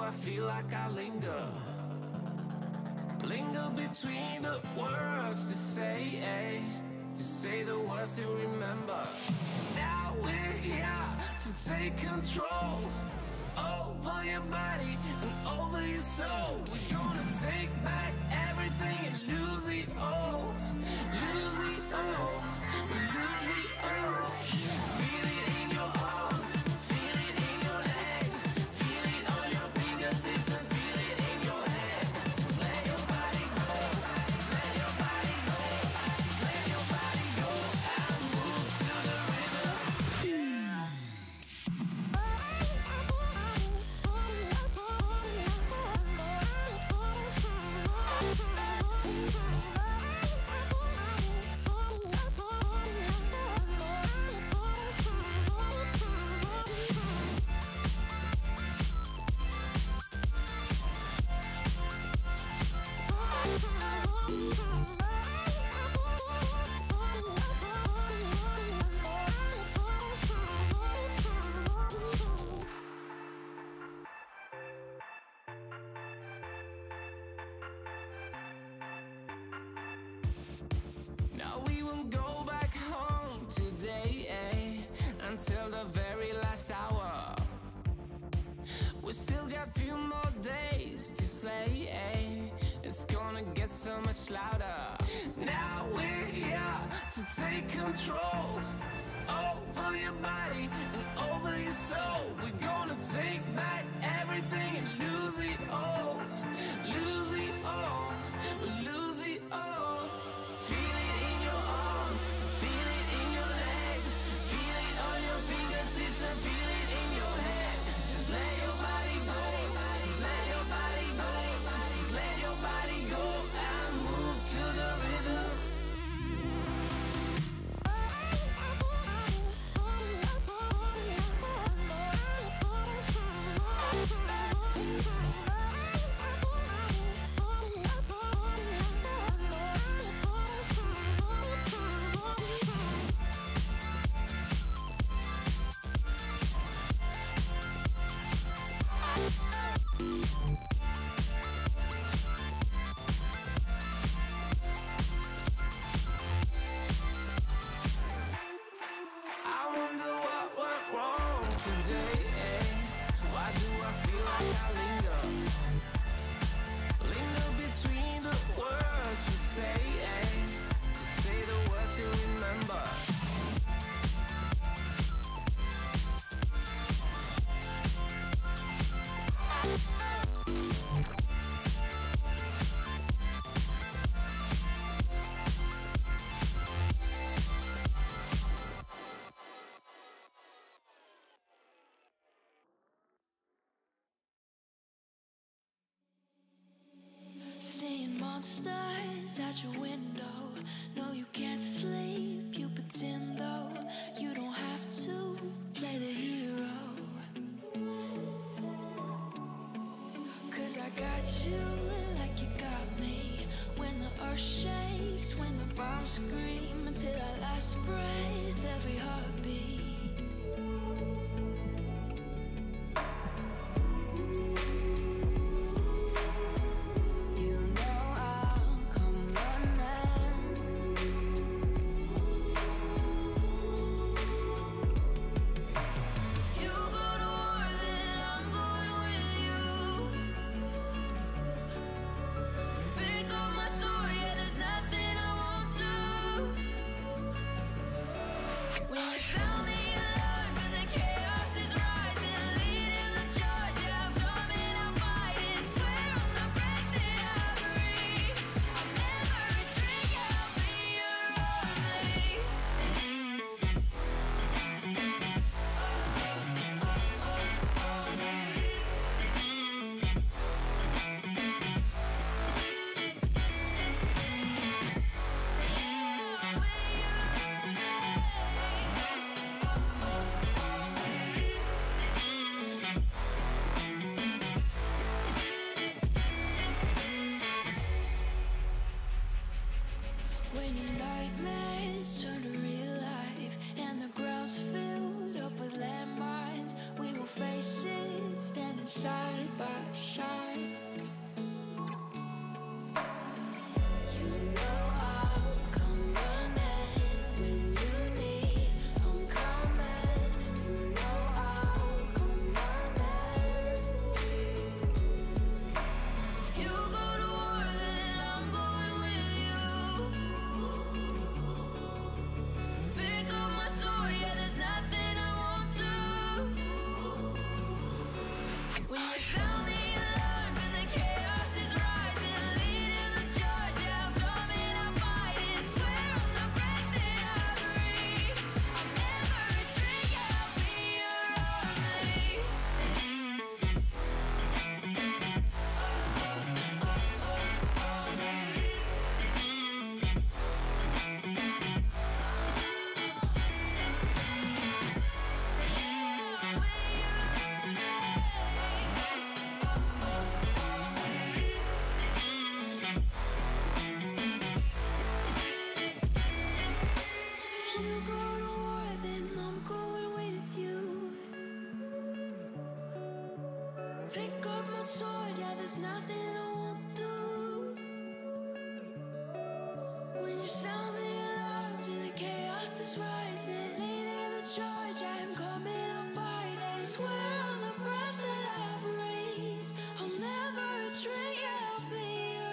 I feel like I linger? Linger between the words to say the words to remember. Now we're here to take control over your body and over your soul. We're gonna take back everything and lose it all. Lose it all. We lose it all. Feel it in your arms, feel it in your legs, feel it on your fingertips and feel it in your head. Just let your body go, just let your body go, just let your body go and move to the rhythm. Now we won't go back home today, until the very last hour. We still got a few more days to slay, it's gonna get so much louder. Now we're here to take control over your body and over your soul. We're gonna take back everything and lose it all. Lose it all, we lose it all. Feel it in your arms, feel it in your legs, feel it on your fingertips and feel it in your head. Just let your body go, just let your body go, just let your body go and move to the rhythm. I wonder what went wrong today, Why do I feel like I linger? Linger between the words to say the words to remember. Seeing monsters out your window. No, you can't sleep, you pretend though. You don't have to play the hero. 'Cause I got you like you got me. When the earth shakes, when the bombs scream, until our last breath, every heartbeat. When you found me sword, yeah, there's nothing I won't do. When you sound the alarms and the chaos is rising, leading the charge, I'm coming, I'll fight it. Swear on the breath that I breathe, I'll never retreat, yeah, I'll be your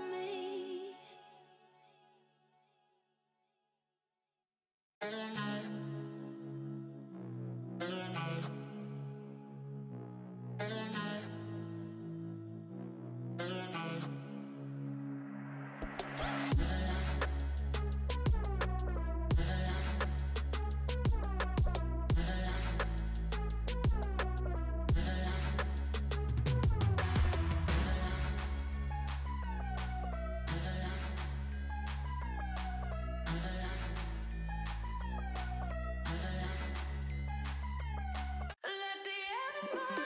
army. Let the animal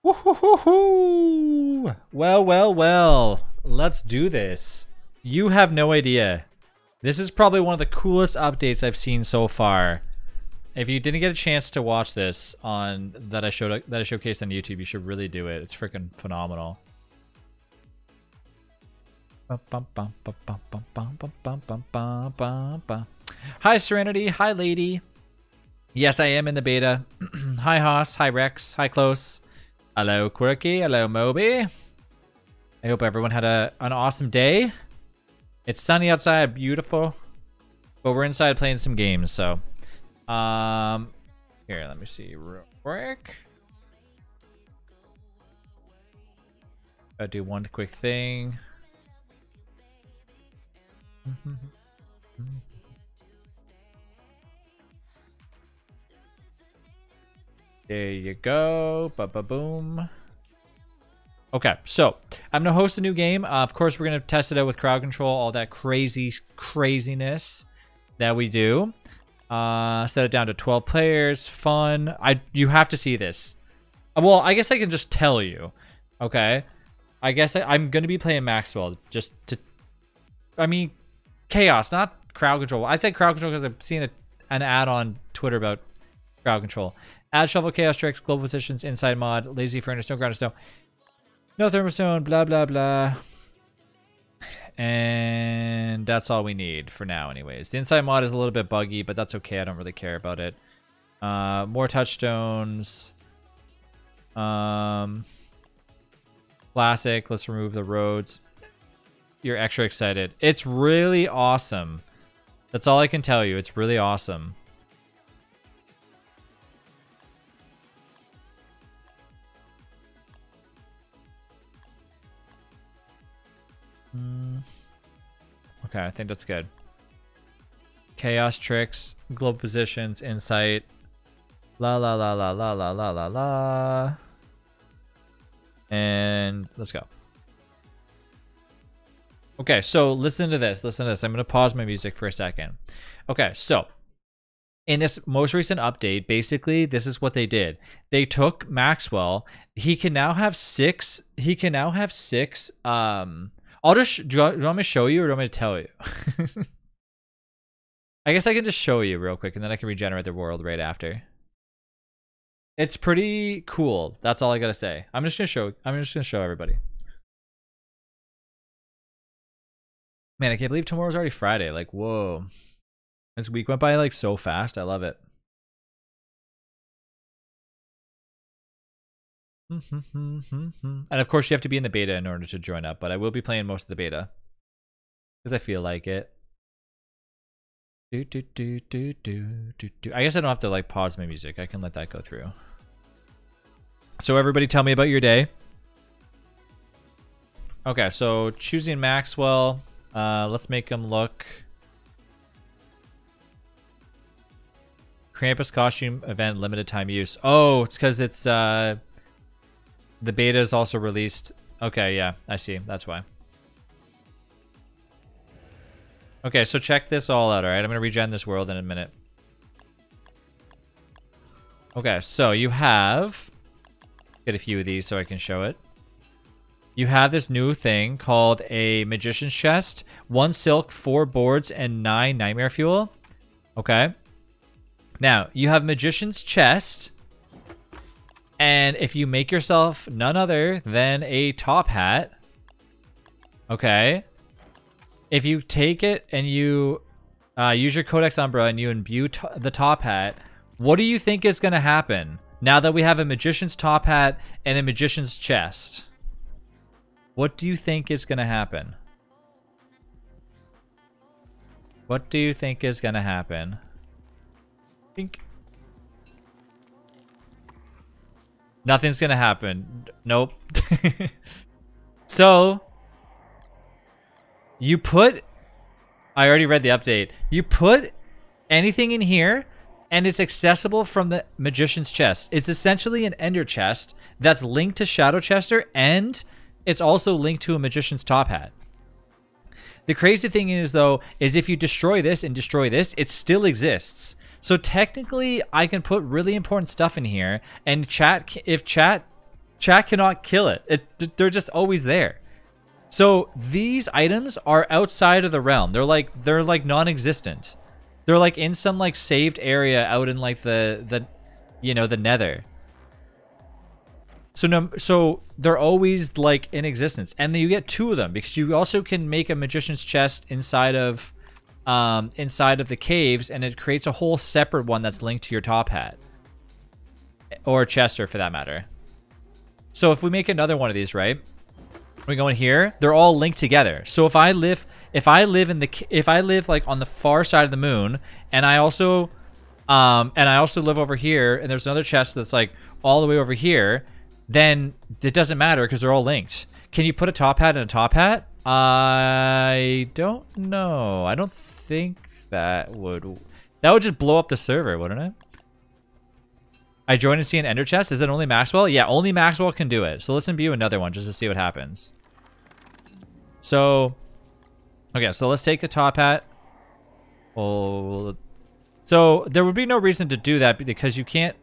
Woo-hoo-hoo-hoo! Well, well, well. Let's do this. You have no idea. This is probably one of the coolest updates I've seen so far. If you didn't get a chance to watch this on that I showcased on YouTube, you should really do it. It's freaking phenomenal. Hi Serenity, hi Lady. Yes, I am in the beta. Hi Haas, hi Rex, hi Close. Hello Quirky, hello Moby. I hope everyone had an awesome day. It's sunny outside, beautiful. But we're inside playing some games, so. Here, let me see. Rework. I'll do one quick thing. There you go. Ba-ba-boom. Okay, so I'm going to host a new game. Of course, we're going to test it out with crowd control, all that craziness that we do. Set it down to 12 players. Fun. You have to see this. Well, I guess I can just tell you. Okay. I guess I'm going to be playing Maxwell. Just to... I mean, chaos, not crowd control. I said crowd control because I've seen an ad on Twitter about crowd control. Add shovel, chaos tricks, global positions, inside mod, lazy furnace, no ground of snow. No thermostone, blah, blah, blah. And that's all we need for now anyways. The inside mod is a little bit buggy, but that's okay. I don't really care about it. More touchstones. Classic. Let's remove the roads. You're extra excited. It's really awesome. That's all I can tell you. It's really awesome. Okay, I think that's good. Chaos tricks, global positions, insight. La la la la la la la la la. And let's go. Okay, so listen to this. Listen to this. I'm going to pause my music for a second. Okay, so in this most recent update, basically, this is what they did. They took Maxwell. He can now have 6. He can now have 6. I'll just. Do you want me to show you or do you want me to tell you? I guess I can just show you real quick and then I can regenerate the world right after. It's pretty cool. That's all I gotta say. I'm just gonna show everybody. Man, I can't believe tomorrow's already Friday. Like, whoa. This week went by like so fast. I love it. And of course you have to be in the beta in order to join up, but I will be playing most of the beta. Because I feel like it. I guess I don't have to like pause my music. I can let that go through. So everybody tell me about your day. Okay, so choosing Maxwell. Let's make him look. Krampus costume event limited time use. Oh, it's because it's the beta is also released. Okay, yeah, I see. That's why. Okay, so check this all out, alright? I'm going to regen this world in a minute. Okay, so you have... Get a few of these so I can show it. You have this new thing called a Magician's Chest. 1 silk, 4 boards, and 9 nightmare fuel. Okay. Now, you have Magician's Chest. And if you make yourself none other than a top hat... Okay. If you take it and you use your Codex Umbra and you imbue the top hat, what do you think is going to happen now that we have a Magician's top hat and a Magician's chest? What do you think is going to happen? What do you think is going to happen? Think. Nothing's going to happen. Nope. So... You put, I already read the update. You put anything in here and it's accessible from the Magician's Chest. It's essentially an Ender chest that's linked to Shadow Chester and it's also linked to a Magician's top hat. The crazy thing is though, is if you destroy this and destroy this, it still exists. So technically I can put really important stuff in here and chat cannot kill it. They're just always there. So these items are outside of the realm. They're like non-existent. They're like in some like saved area out in like the nether. So they're always like in existence, and then you get 2 of them because you also can make a Magician's Chest inside of the caves, and it creates a whole separate one that's linked to your top hat or Chester for that matter. So if we make another one of these, right? We go in here, they're all linked together. So if I live like on the far side of the moon, and I also live over here, and there's another chest that's like all the way over here, then it doesn't matter because they're all linked. Can you put a top hat in a top hat? I don't know. I don't think that would just blow up the server, wouldn't it? I joined and see an Ender chest. Is it only Maxwell? Yeah, only Maxwell can do it. So let's imbue another one just to see what happens. So, okay, so let's take a top hat. Oh, so there would be no reason to do that because you can't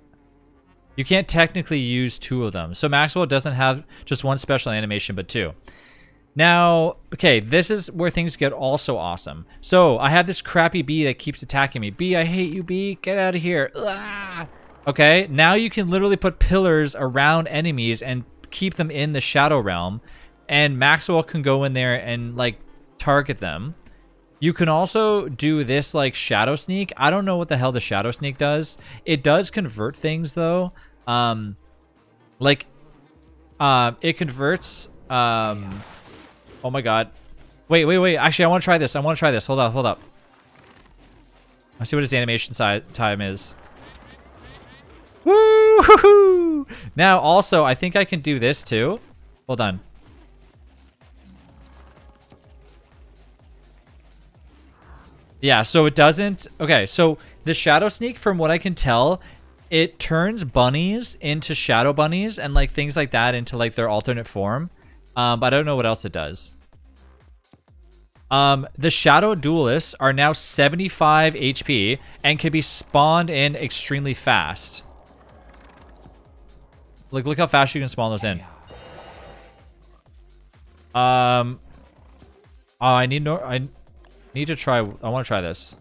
technically use 2 of them. So Maxwell doesn't have just 1 special animation, but 2. Now, okay, this is where things get also awesome. So I have this crappy bee that keeps attacking me. Bee, I hate you, bee. Get out of here. Ugh. Okay, now you can literally put pillars around enemies and keep them in the shadow realm, and Maxwell can go in there and like target them. You can also do this like shadow sneak. I don't know what the hell the shadow sneak does. It does convert things though. It converts oh my god. Wait. Actually, I want to try this. Hold up. Let's see what his animation time is. Woo! Now, also, I think I can do this too. Hold on. Yeah, so it doesn't... Okay, so the Shadow Sneak, from what I can tell, it turns bunnies into shadow bunnies and like things like that into like their alternate form. But I don't know what else it does. The Shadow Duelists are now 75 HP and can be spawned in extremely fast. Like, look how fast you can spawn those in. Oh, I need to try. I want to try this.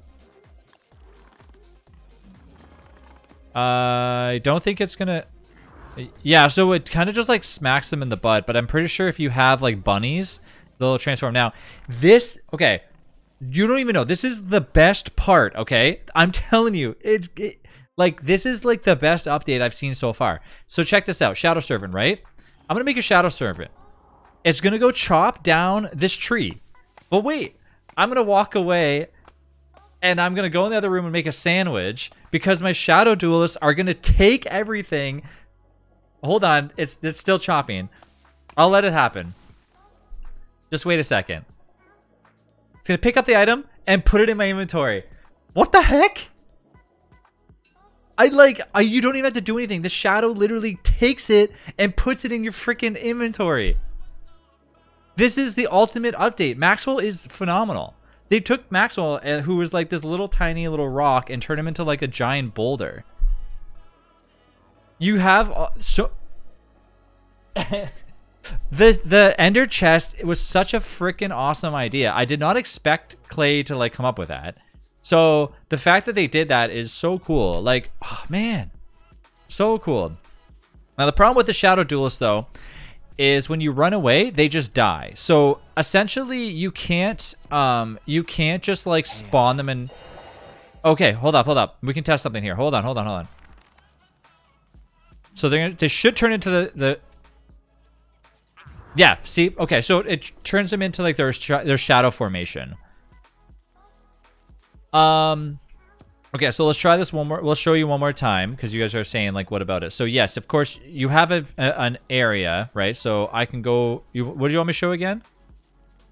I don't think it's gonna. Yeah, so it kind of just like smacks them in the butt, but I'm pretty sure if you have like bunnies, they'll transform. Now, this, okay, you don't even know. This is the best part, okay? I'm telling you, like, this is like the best update I've seen so far. So check this out. Shadow Servant, right? I'm gonna make a Shadow Servant. It's gonna go chop down this tree. But wait, I'm gonna walk away and I'm gonna go in the other room and make a sandwich because my Shadow Duelists are gonna take everything. Hold on, it's still chopping. I'll let it happen. Just wait a second. It's gonna pick up the item and put it in my inventory. What the heck? You don't even have to do anything. The Shadow literally takes it and puts it in your freaking inventory. This is the ultimate update. Maxwell is phenomenal. They took Maxwell, who was like this little tiny little rock, and turned him into like a giant boulder. You have the Ender chest, it was such a freaking awesome idea. I did not expect Clay to like come up with that. So the fact that they did that is so cool. Like, oh man, so cool. Now the problem with the Shadow Duelist though is when you run away, they just die. So essentially you can't just like spawn them in. Okay, hold up. We can test something here. Hold on. So they should turn into the yeah, see? Okay, so it turns them into like their shadow formation. Okay, so let's try this one more. We'll show you one more time because you guys are saying like, what about it? So yes, of course, you have an area, right? So I can go. What do you want me to show again?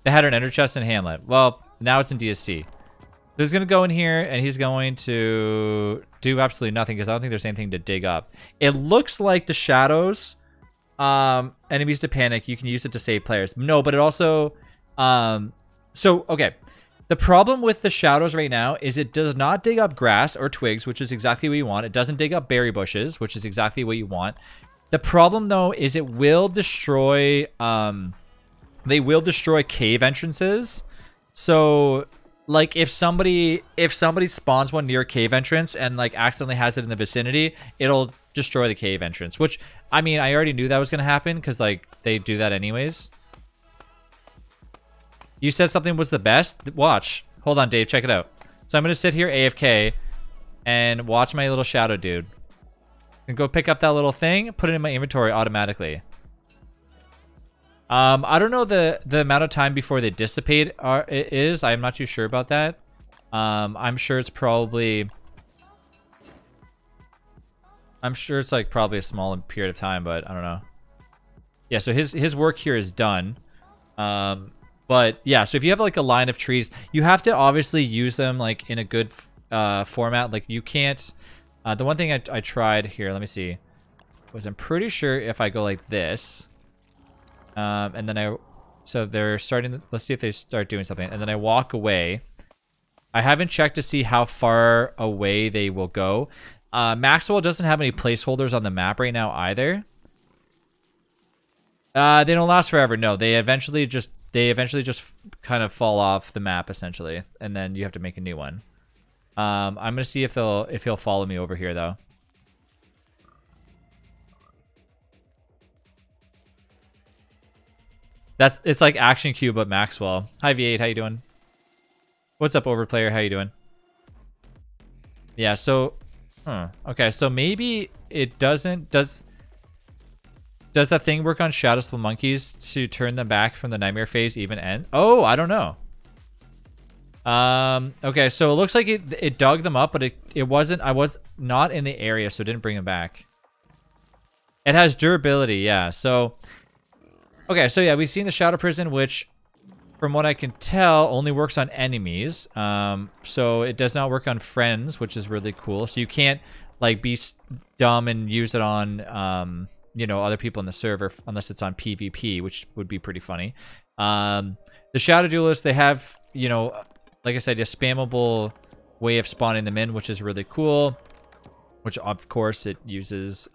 They had an ender chest and Hamlet. Well, now it's in DST. So he's gonna go in here and he's going to do absolutely nothing because I don't think there's anything to dig up. It looks like the shadows, enemies to panic. You can use it to save players. No, but it also, so okay. The problem with the shadows right now is it does not dig up grass or twigs, which is exactly what you want. It doesn't dig up berry bushes, which is exactly what you want. The problem though is it will destroy, they will destroy cave entrances. So like if somebody spawns one near a cave entrance and like accidentally has it in the vicinity, it'll destroy the cave entrance, which I mean, I already knew that was going to happen because like they do that anyways. You said something was the best? Watch. Hold on, Dave. Check it out. So I'm going to sit here AFK and watch my little shadow dude. And go pick up that little thing, put it in my inventory automatically. I don't know the amount of time before they dissipate is. I'm not too sure about that. I'm sure it's probably... I'm sure it's like probably a small period of time, but I don't know. Yeah, so his work here is done. But yeah, so if you have like a line of trees, you have to obviously use them like in a good format. Like you can't, the one thing I tried here, let me see, was I'm pretty sure if I go like this, and then so they're starting, let's see if they start doing something. And then I walk away. I haven't checked to see how far away they will go. Maxwell doesn't have any placeholders on the map right now either. They don't last forever. No, they eventually just kind of fall off the map essentially, and then you have to make a new one. I'm gonna see if he'll follow me over here though. It's like Action Cube but Maxwell. Hi V8, how you doing? What's up, Overplayer? How you doing? Yeah, so okay, so maybe it doesn't does that thing work on Shadowful monkeys to turn them back from the nightmare phase even end? Oh, I don't know. Okay, so it looks like it dug them up, but it wasn't. I was not in the area, so it didn't bring them back. It has durability, yeah. So okay, so yeah, we've seen the Shadow Prison, which from what I can tell, only works on enemies. So it does not work on friends, which is really cool. So you can't like be dumb and use it on you know, other people in the server unless it's on PvP, which would be pretty funny. The Shadow Duelists, they have, you know, like I said, a spammable way of spawning them in, which is really cool. Which of course it uses,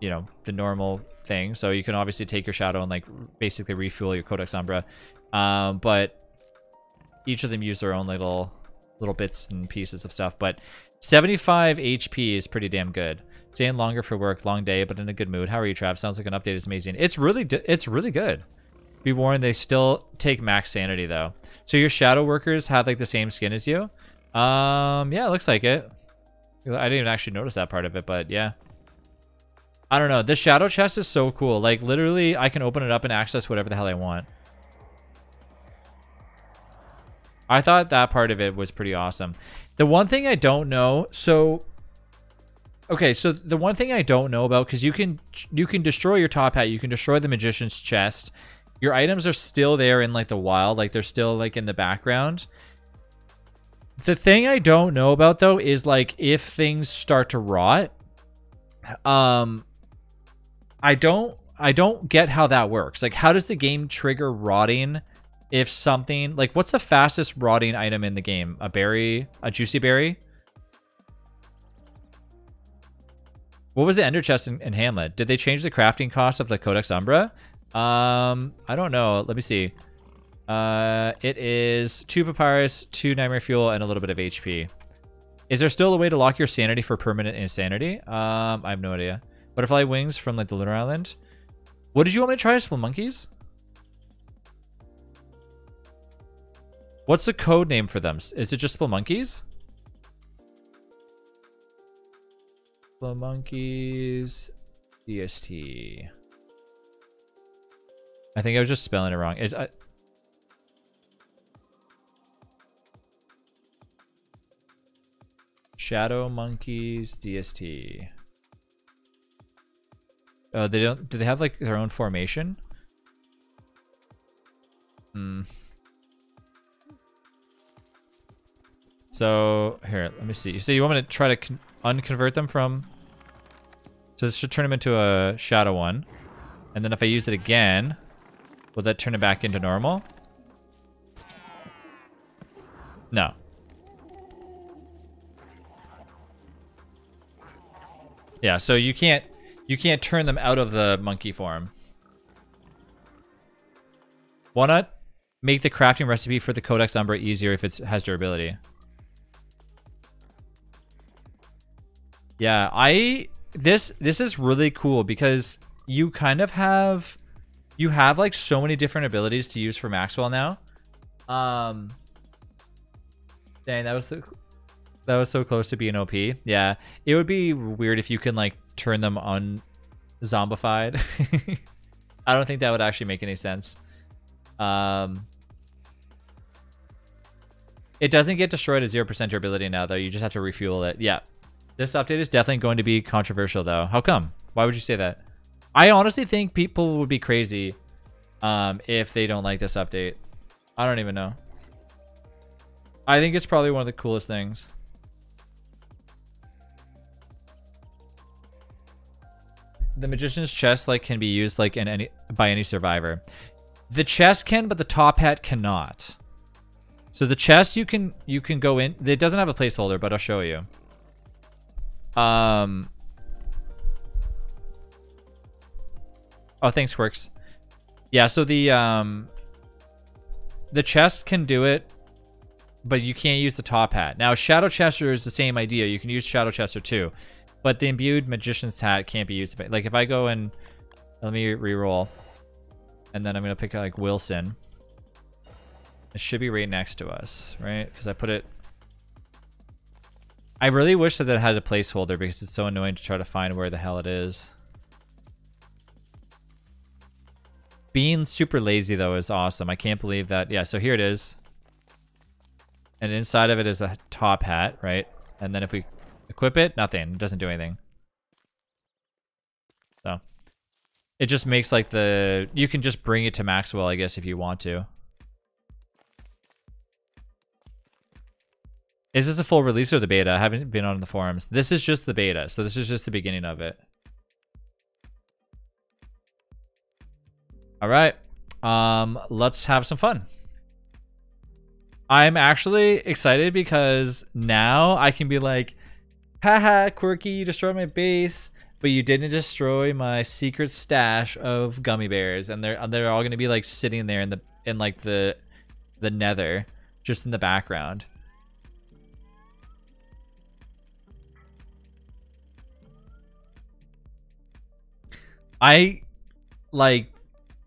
you know, the normal thing. So you can obviously take your Shadow and like basically refuel your Codex Umbra. But each of them use their own little bits and pieces of stuff. But 75 HP is pretty damn good. Staying longer for work, long day, but in a good mood. How are you, Trav? Sounds like an update is amazing. It's really good. Be warned, they still take max sanity though. So your shadow workers have like the same skin as you. Yeah, it looks like it. I didn't even actually notice that part of it, but yeah. I don't know. This shadow chest is so cool. Like literally, I can open it up and access whatever the hell I want. I thought that part of it was pretty awesome. The one thing I don't know, okay, so the one thing I don't know about, because you can destroy your top hat, you can destroy the magician's chest. Your items are still there in like the wild, like they're still like in the background. The thing I don't know about though is like if things start to rot. I don't get how that works. Like how does the game trigger rotting if something like what's the fastest rotting item in the game? A berry, a juicy berry? What was the ender chest in Hamlet? Did they change the crafting cost of the Codex Umbra? I don't know. Let me see. It is 2 papyrus, 2 nightmare fuel, and a little bit of HP. Is there still a way to lock your sanity for permanent insanity? I have no idea. Butterfly wings from like the lunar island. What did you want me to try? Spelunkies? What's the code name for them? Is it just Spelunkies? Spelunkies DST. I think I was just spelling it wrong. Shadow Monkeys DST. Oh, they don't. Do they have like their own formation? So here, let me see. So you want me to try to unconvert them from? So this should turn them into a shadow one, and then if I use it again, will that turn it back into normal? No. Yeah, so you can't turn them out of the monkey form. Why not make the crafting recipe for the Codex Umbra easier if it has durability? Yeah, this is really cool because you kind of have like so many different abilities to use for Maxwell now. Dang, that was so close to being OP. Yeah, it would be weird if you can like turn them on zombified. I don't think that would actually make any sense. It doesn't get destroyed at 0% durability now though. You just have to refuel it. Yeah. This update is definitely going to be controversial though. How come? Why would you say that? I honestly think people would be crazy if they don't like this update. I don't even know. I think it's probably one of the coolest things. The magician's chest like can be used like in by any survivor. The chest can, but the top hat cannot. So the chest you can go in. It doesn't have a placeholder, but I'll show you. Oh, thanks, Quirks. Yeah, so the chest can do it, but you can't use the top hat. Now, Shadow Chester is the same idea. You can use Shadow Chester too, but the imbued magician's hat can't be used. Like if I go and let me re-roll, and then I'm gonna pick like Wilson. It should be right next to us, right? Because I put it. I really wish that it had a placeholder because it's so annoying to try to find where the hell it is. Being super lazy though is awesome. I can't believe that. Yeah, so here it is. And inside of it is a top hat, right? And then if we equip it, nothing. It doesn't do anything. So It just makes like the... You can just bring it to Maxwell, I guess, if you want to. Is this a full release or the beta? I haven't been on the forums. This is just the beta, so this is just the beginning of it. All right. Let's have some fun. I'm actually excited because now I can be like, haha, Quirky, you destroyed my base, but you didn't destroy my secret stash of gummy bears, and they're all gonna be like sitting there in like the nether, just in the background.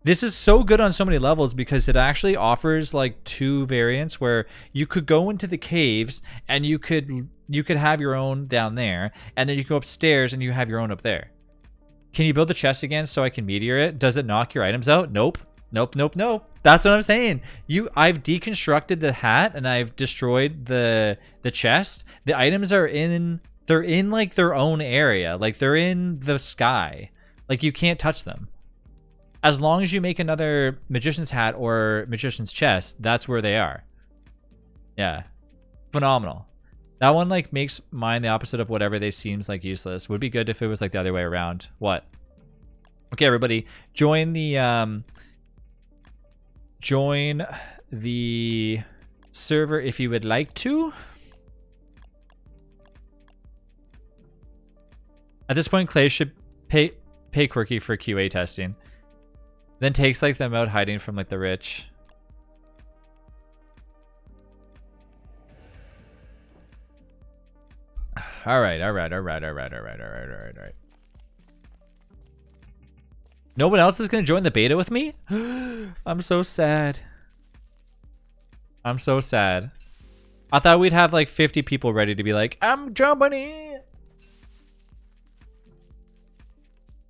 This is so good on so many levels because it actually offers like 2 variants where you could go into the caves and you could have your own down there, and then you go upstairs and you have your own up there. Can you build the chest again so I can meteor it? Does it knock your items out? Nope. Nope, nope, nope. That's what I'm saying. I've deconstructed the hat and I've destroyed the chest. The items are they're in like their own area. Like they're in the sky. Like you can't touch them. As long as you make another magician's hat or magician's chest, that's where they are. Yeah. Phenomenal. That one like makes mine the opposite of whatever they seems like useless. Would be good if it was like the other way around. What? Okay, everybody, join the server if you would like to. At this point, Clay should pay Quirky for QA testing. Then takes like them out hiding from like the rich. All right. No one else is gonna join the beta with me? I'm so sad. I'm so sad. I thought we'd have like 50 people ready to be like, I'm jumping in.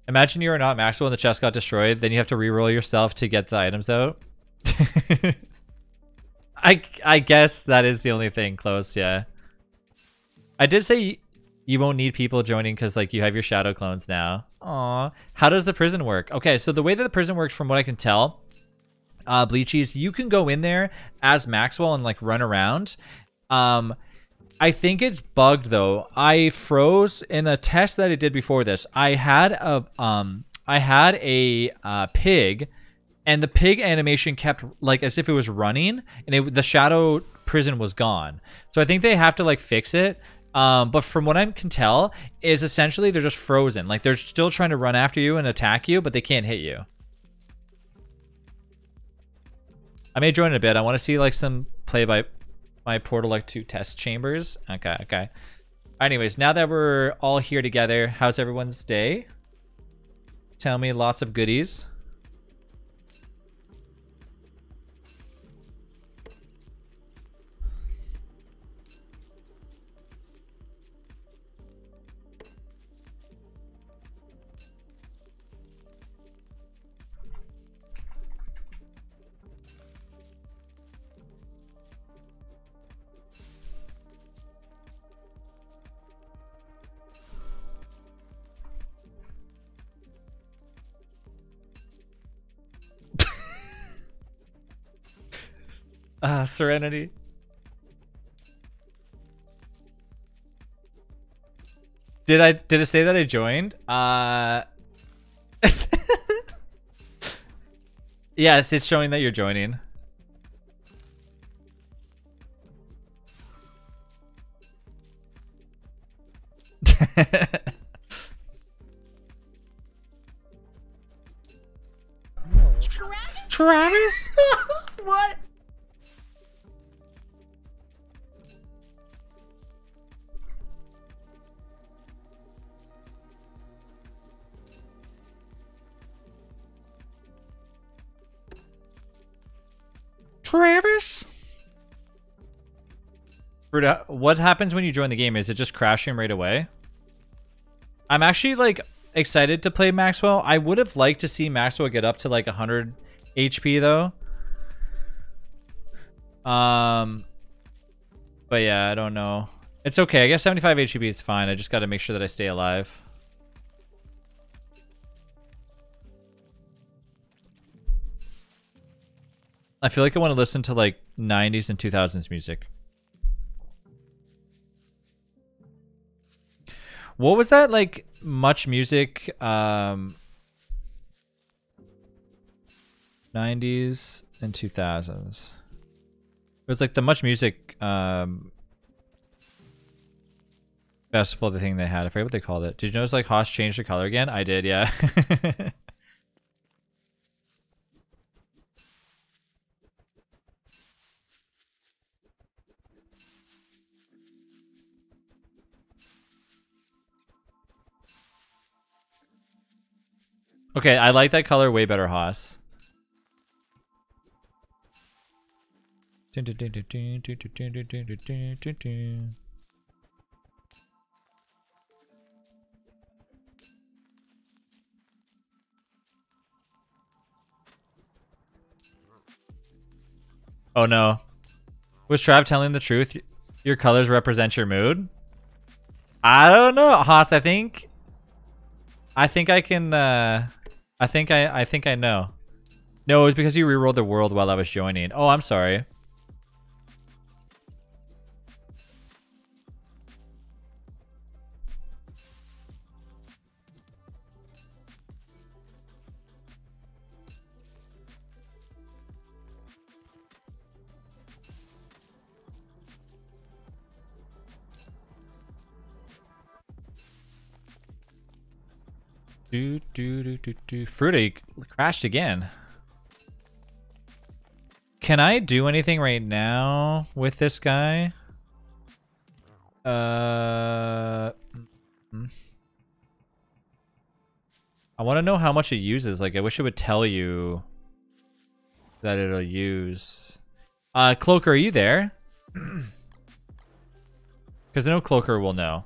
Imagine you are not Maxwell and the chest got destroyed, then you have to re-roll yourself to get the items out. I guess that is the only thing close, yeah. I did say you won't need people joining because like you have your shadow clones now. Aw. How does the prison work? Okay, so the way that the prison works from what I can tell, Bleachies, you can go in there as Maxwell and like run around. I think it's bugged though. I froze in a test that I did before this. I had a pig, and the pig animation kept like as if it was running, and the shadow prison was gone. So I think they have to like fix it. But from what I can tell, is essentially they're just frozen. Like they're still trying to run after you and attack you, but they can't hit you. I may join in a bit. I want to see like some play by my Waterlogged 2 test chambers. Okay. Anyways, now that we're all here together, how's everyone's day? Tell me lots of goodies. Serenity. Did it say that I joined? Yes, it's showing that you're joining. Travis? What? Travis? What happens when you join the game? Is it just crashing right away? I'm actually like excited to play Maxwell. I would have liked to see Maxwell get up to like 100 HP though. But yeah, I don't know. It's okay. I guess 75 HP is fine. I just got to make sure that I stay alive. I feel like I want to listen to like 90s and 2000s music. What was that like much music 90s and 2000s? It was like the Much Music festival, the thing they had. I forget what they called it. Did you notice like Haas changed the color again? I did, yeah. Okay, I like that color way better, Haas. Oh no. Was Trav telling the truth? Your colors represent your mood? I don't know, Haas. I think I can I think I know. No, it was because you rerolled the world while I was joining. Oh, I'm sorry. Fruity crashed again. Can I do anything right now with this guy? I want to know how much it uses. Like, I wish it would tell you that it'll use. Cloaker, are you there? Because I know Cloaker will know.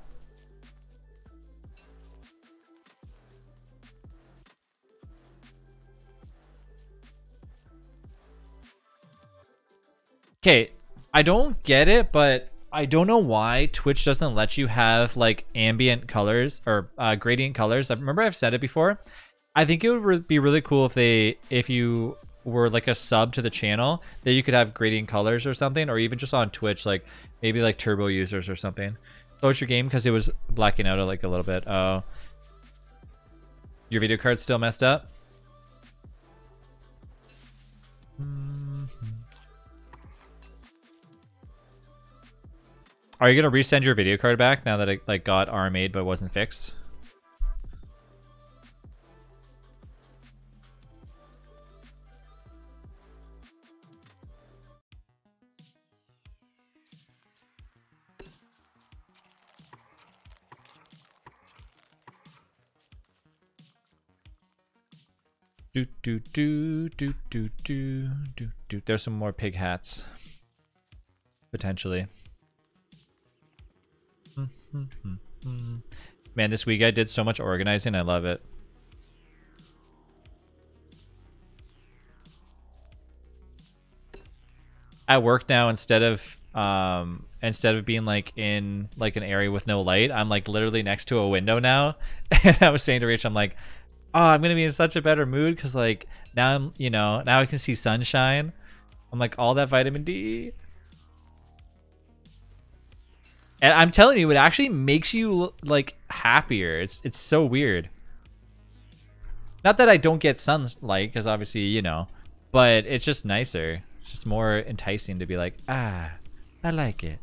Okay, I don't get it, but I don't know why Twitch doesn't let you have like ambient colors or gradient colors. I remember I've said it before. I think it would be really cool if you were like a sub to the channel that you could have gradient colors or something, or even just on Twitch, like maybe like turbo users or something. Close your game because it was blacking out like a little bit. Oh, your video card's still messed up. Are you gonna resend your video card back now that it like got RMA'd but wasn't fixed? There's some more pig hats. Potentially. Man, this week I did so much organizing. I love it. At work now, instead of being like in like an area with no light, I'm like literally next to a window now. And I was saying to Rach, I'm like, oh, I'm gonna be in such a better mood because like now I'm, you know, now I can see sunshine. I'm like all that vitamin D. And I'm telling you, it actually makes you like happier. It's so weird. Not that I don't get sunlight, because obviously, you know, but it's just nicer. It's just more enticing to be like, ah, I like it.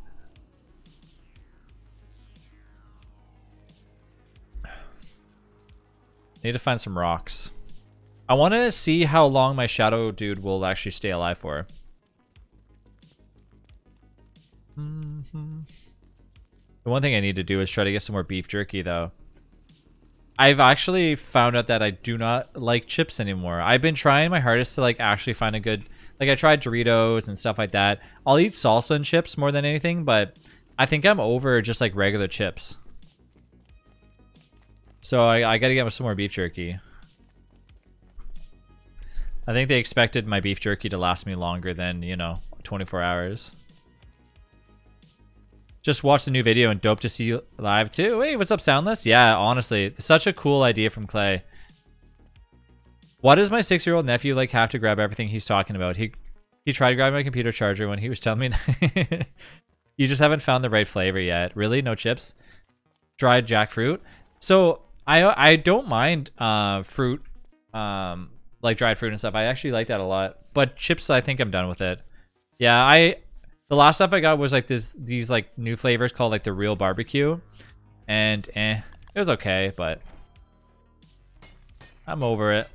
Need to find some rocks. I want to see how long my shadow dude will actually stay alive for. The one thing I need to do is try to get some more beef jerky, though. I've actually found out that I do not like chips anymore. I've been trying my hardest to like actually find a good... Like, I tried Doritos and stuff like that. I'll eat salsa and chips more than anything, but I think I'm over just like regular chips. So I gotta get some more beef jerky. I think they expected my beef jerky to last me longer than, you know, 24 hours. Just watched the new video and dope to see you live too. Hey, what's up, Soundless? Yeah, honestly, such a cool idea from Clay. Why does my 6-year-old nephew like have to grab everything he's talking about? He He tried grabbing my computer charger when he was telling me you just haven't found the right flavor yet. Really? No chips? Dried jackfruit? So I don't mind fruit, like dried fruit and stuff. I actually like that a lot. But chips, I think I'm done with it. Yeah, the last stuff I got was like these like new flavors called like the real barbecue. And it was okay, but I'm over it.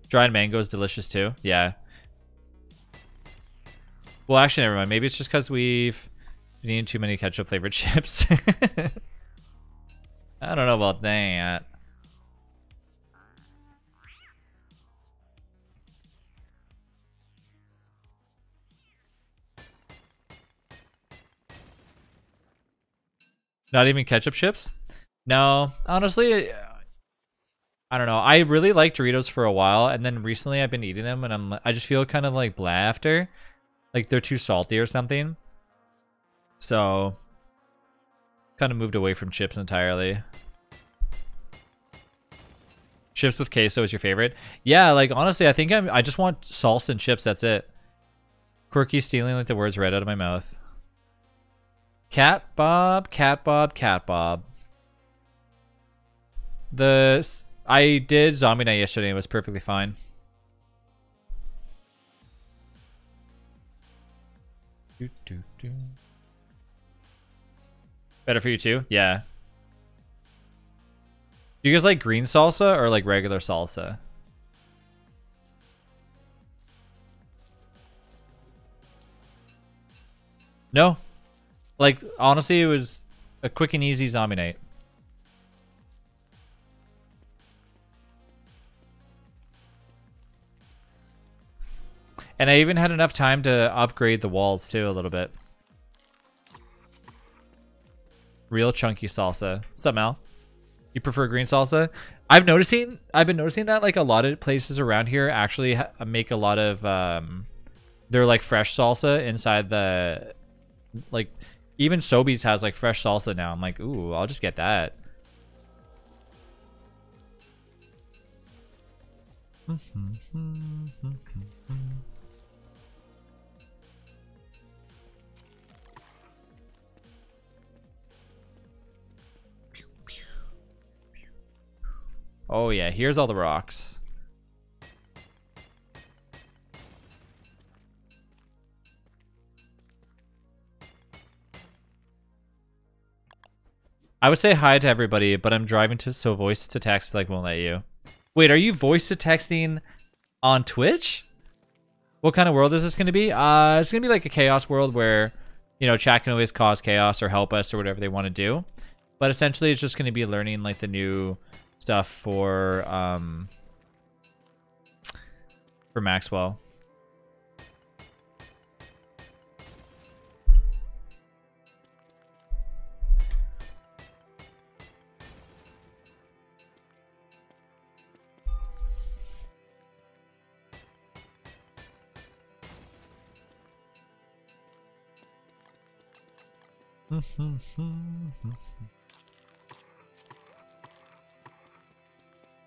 Dried mango is delicious too. Yeah. Well, actually, never mind. Maybe it's just because we've been eating too many ketchup flavored chips. I don't know about that. Not even ketchup chips? No, honestly, I don't know. I really liked Doritos for a while, and then recently I've been eating them, and I just feel kind of like blah after. Like they're too salty or something. So, kind of moved away from chips entirely. Chips with queso is your favorite? Yeah, like honestly, I think I just want salsa and chips. That's it. Quirky stealing like the words right out of my mouth. Cat Bob, Cat Bob, Cat Bob. I did Zombie Night yesterday and it was perfectly fine. Better for you too? Yeah. Do you guys like green salsa or like regular salsa? No. Like, honestly, it was a quick and easy zombie night. And I even had enough time to upgrade the walls too a little bit. Real chunky salsa. What's up, Mal? You prefer green salsa? I've been noticing that like a lot of places around here actually make a lot of they're like fresh salsa inside the, like, even Sobeys has like fresh salsa now. I'm like, ooh, I'll just get that. Oh yeah, here's all the rocks. I would say hi to everybody, but I'm driving so voice to text like won't let you. Wait, are you voice to texting on Twitch? What kind of world is this going to be? It's going to be like a chaos world where, you know, chat can always cause chaos or help us or whatever they want to do. But essentially it's just going to be learning like the new stuff for Maxwell.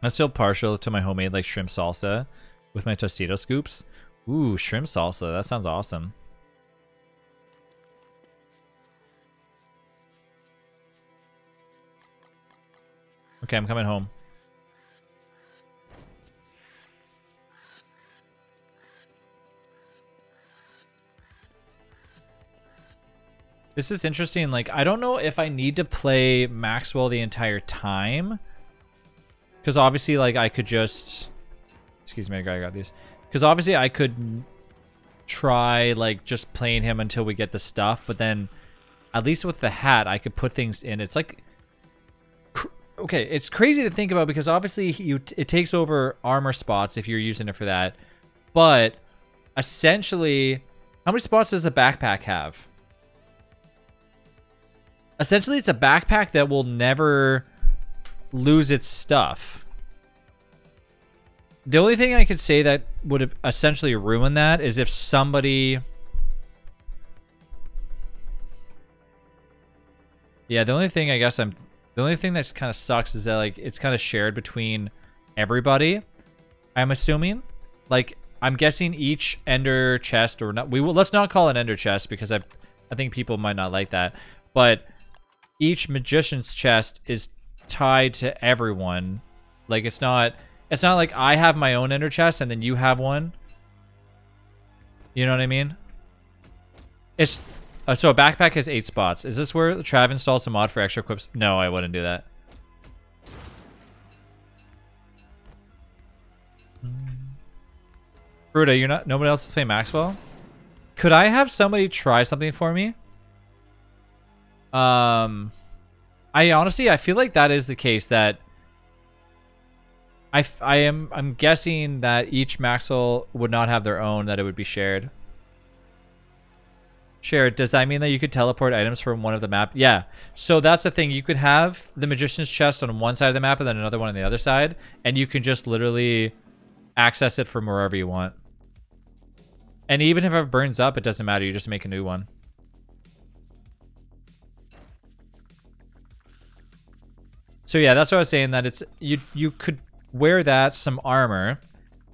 I'm still partial to my homemade like shrimp salsa with my Tostito scoops. Ooh, shrimp salsa. That sounds awesome. Okay, I'm coming home. This is interesting. Like, I don't know if I need to play Maxwell the entire time. Because obviously, like, I could just... Excuse me, I got these. Because obviously, I could try, like, just playing him until we get the stuff. But then, at least with the hat, I could put things in. It's like... Okay, it's crazy to think about because obviously, it takes over armor spots if you're using it for that. But, essentially, how many spots does a backpack have? Essentially, it's a backpack that will never lose its stuff. The only thing I could say that would have essentially ruined that is if somebody... Yeah, the only thing I guess I'm The only thing that kind of sucks is that like it's kind of shared between everybody. I'm assuming, like I'm guessing each ender chest or not. Let's not call it ender chest because I think people might not like that. But each magician's chest is tied to everyone. Like it's not like I have my own ender chest and then you have one. You know what I mean? It's so a backpack has 8 spots. Is this where Trav installs some mod for extra equips? No, I wouldn't do that. Bruda, you're not. Nobody else is playing Maxwell. Could I have somebody try something for me? I honestly, I feel like that is the case. That I'm guessing that each Maxwell would not have their own. That it would be shared. Shared. Does that mean that you could teleport items from one of the map? Yeah. So that's the thing. You could have the magician's chest on one side of the map and then another one on the other side, and you can just literally access it from wherever you want. And even if it burns up, it doesn't matter. You just make a new one. So yeah, that's what I was saying. That it's you could wear that some armor,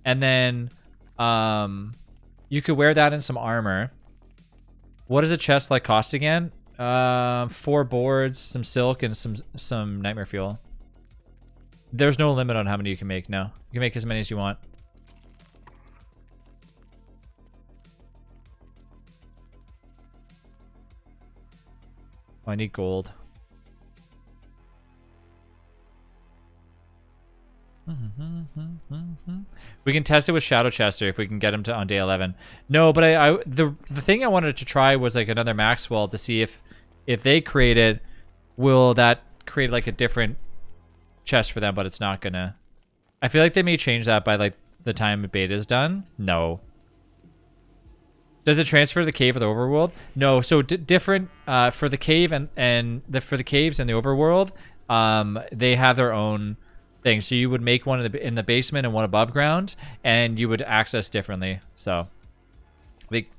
and then you could wear that in some armor. What does a chest like cost again? 4 boards, some silk, and some nightmare fuel. There's no limit on how many you can make. No, you can make as many as you want. Oh, I need gold. We can test it with Shadow Chester if we can get him to on day 11. No, but the thing I wanted to try was like another Maxwell to see if they created, will that create like a different chest for them? But it's not gonna. I feel like they may change that by like the time beta is done. No. Does it transfer the cave or the overworld? No. So different for the cave and for the caves and the overworld. They have their own thing. So you would make one in the basement and one above ground, and you would access differently. So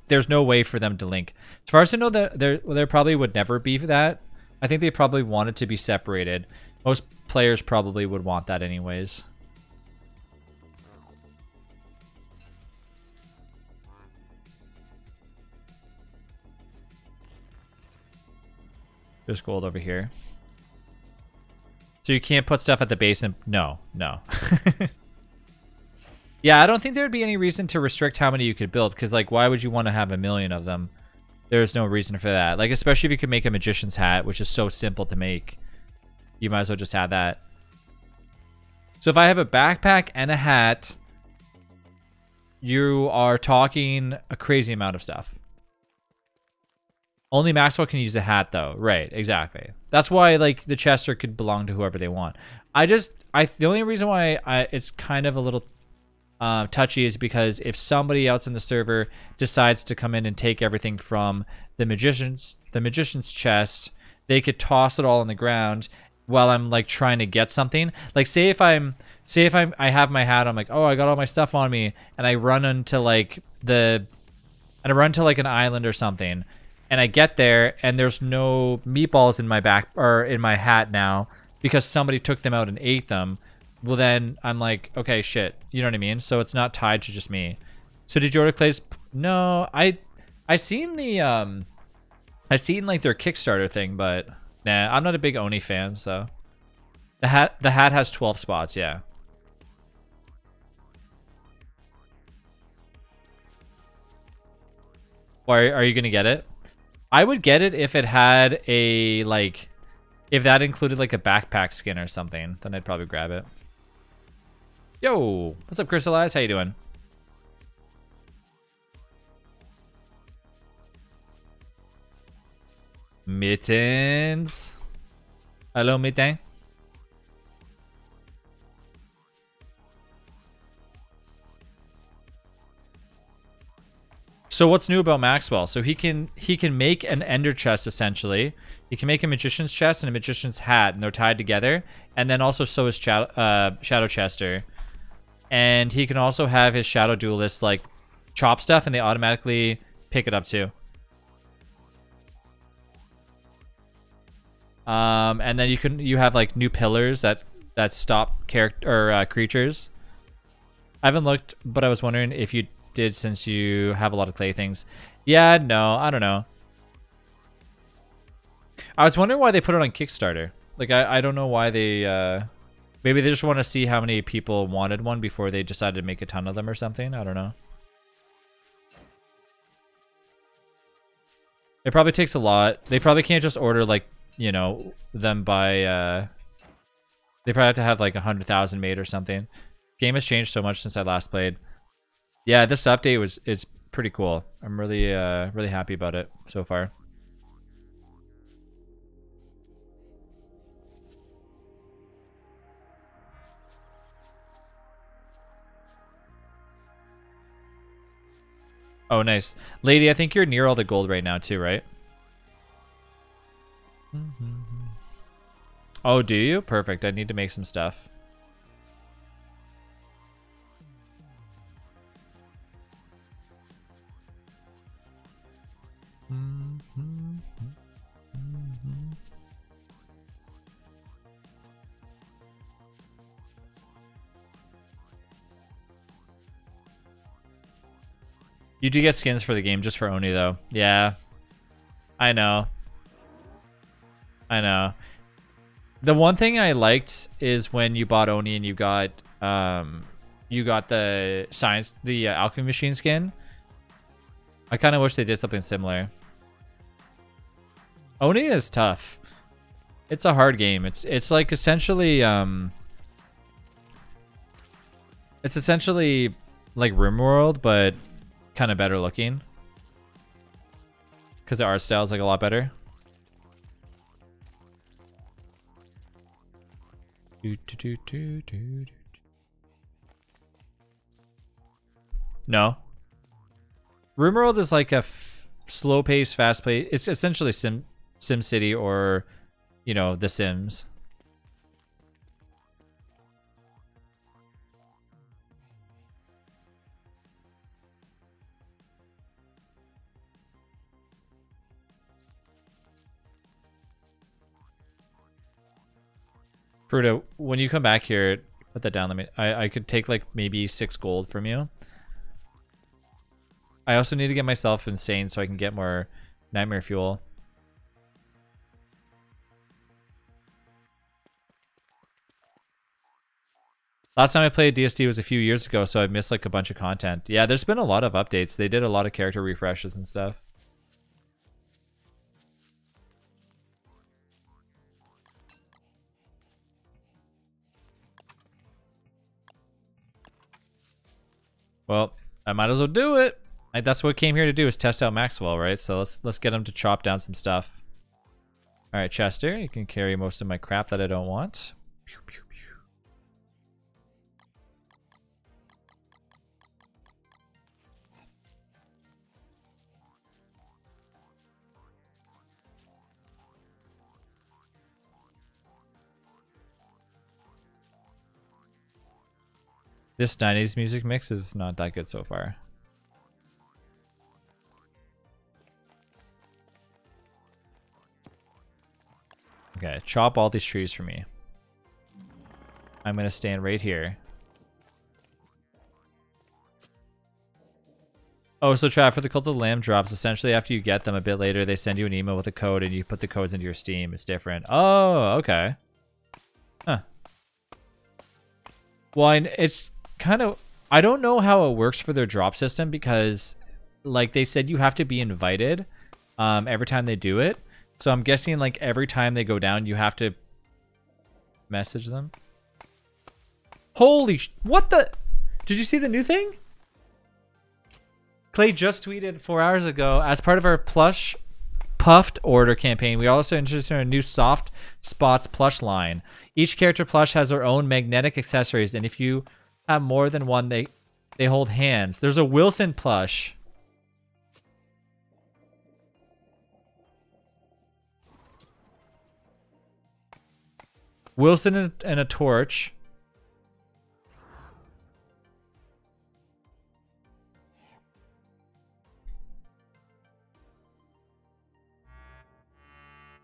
there's no way for them to link. As far as I know, that there probably would never be that. I think they probably want it to be separated. Most players probably would want that anyways. There's gold over here. So you can't put stuff at the base and... No. Yeah, I don't think there would be any reason to restrict how many you could build, because, like, why would you want to have 1 million of them? There's no reason for that. Like, especially if you could make a magician's hat, which is so simple to make. You might as well just have that. So if I have a backpack and a hat, you are talking a crazy amount of stuff. Only Maxwell can use a hat, though. Right, exactly. That's why, like, the Chester could belong to whoever they want. The only reason why it's kind of a little touchy is because if somebody else in the server decides to come in and take everything from the magician's chest, they could toss it all on the ground while I'm like trying to get something. Like, say if I have my hat, I'm like, oh, I got all my stuff on me, and I run into like an island or something. And I get there, and there's no meatballs in my back or in my hat now because somebody took them out and ate them. Well, then I'm like, okay, shit. You know what I mean? So it's not tied to just me. So did you order clays? No, I seen like their Kickstarter thing, but nah, I'm not a big Oni fan. So the hat has 12 spots. Yeah. Why are you gonna get it? I would get it if it had a, like, if that included, like, a backpack skin or something. Then I'd probably grab it. Yo! What's up, Crystallize? How you doing? Mittens. Hello, Mitten. So what's new about Maxwell? So he can make an ender chest, essentially. He can make a magician's chest and a magician's hat, and they're tied together. And then also so is Shadow Chester. And he can also have his Shadow Duelists like chop stuff, and they automatically pick it up too. And then you have like new pillars that stop character or creatures. I haven't looked, but I was wondering if you did since you have a lot of clay things. Yeah, no, I don't know. I was wondering why they put it on Kickstarter. Like, I don't know why they, maybe they just want to see how many people wanted one before they decided to make a ton of them or something. I don't know. It probably takes a lot. They probably can't just order, like, you know, them by, they probably have to have, like, 100,000 made or something. Game has changed so much since I last played. Yeah, this update is pretty cool. I'm really, really happy about it so far. Oh, nice. Lady, I think you're near all the gold right now too, right? Oh, do you? Perfect. I need to make some stuff. You do get skins for the game just for Oni, though. Yeah. I know. I know. The one thing I liked is when you bought Oni and you got the science, the alchemy machine skin. I kind of wish they did something similar. Oni is tough. It's a hard game. It's like essentially it's essentially like RimWorld, but kind of better looking because the art style is like a lot better. No, RimWorld is like a slow pace, fast pace. It's essentially SimCity or, you know, The Sims. Fruta, when you come back here, put that down. Let me. I could take like maybe 6 gold from you. I also need to get myself insane so I can get more nightmare fuel. Last time I played DSD was a few years ago, so I've missed like a bunch of content. Yeah, there's been a lot of updates. They did a lot of character refreshes and stuff. Well, I might as well do it. That's what I came here to do, is test out Maxwell, right? So let's get him to chop down some stuff. All right, Chester, you can carry most of my crap that I don't want. Pew, pew, pew. This 90s music mix is not that good so far. Okay, chop all these trees for me. I'm gonna stand right here. Oh, so Trav, for the Cult of the Lamb drops, essentially after you get them a bit later, they send you an email with a code and you put the codes into your Steam. It's different. Oh, okay. Huh. Well, it's kind of... I don't know how it works for their drop system because, like, they said you have to be invited every time they do it. So I'm guessing, like, every time they go down, you have to message them. Holy... What the... Did you see the new thing? Clay just tweeted 4 hours ago, as part of our plush puffed order campaign, we also introduced a new soft spots plush line. Each character plush has their own magnetic accessories, and if you have more than one, they hold hands. There's a Wilson plush. Wilson and a torch.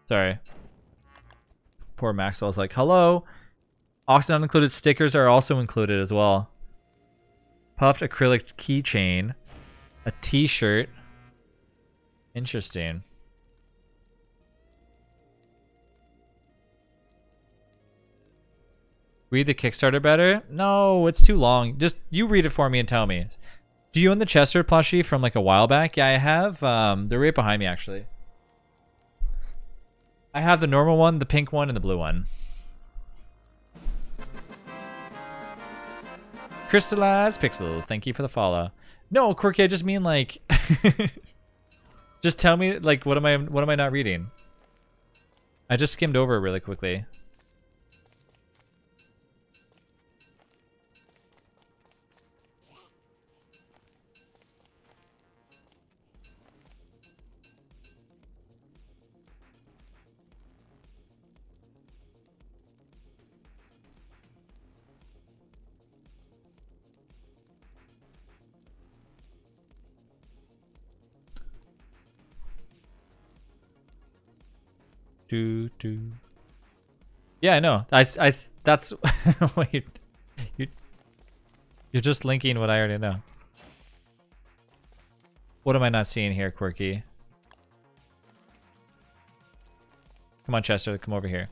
Sorry. Poor Maxwell's like, hello. Auction included stickers are also included as well. Puffed acrylic keychain. A t-shirt. Interesting. Read the Kickstarter better? No, it's too long. Just you read it for me and tell me. Do you own the Chester plushie from like a while back? Yeah, I have. They're right behind me actually. I have the normal one, the pink one, and the blue one. Crystallized Pixels, thank you for the follow. No, Quirky, I just mean like just tell me like what am I not reading? I just skimmed over it really quickly. Yeah, I know. That's wait. You're just linking what I already know. What am I not seeing here, Quirky? Come on, Chester, come over here.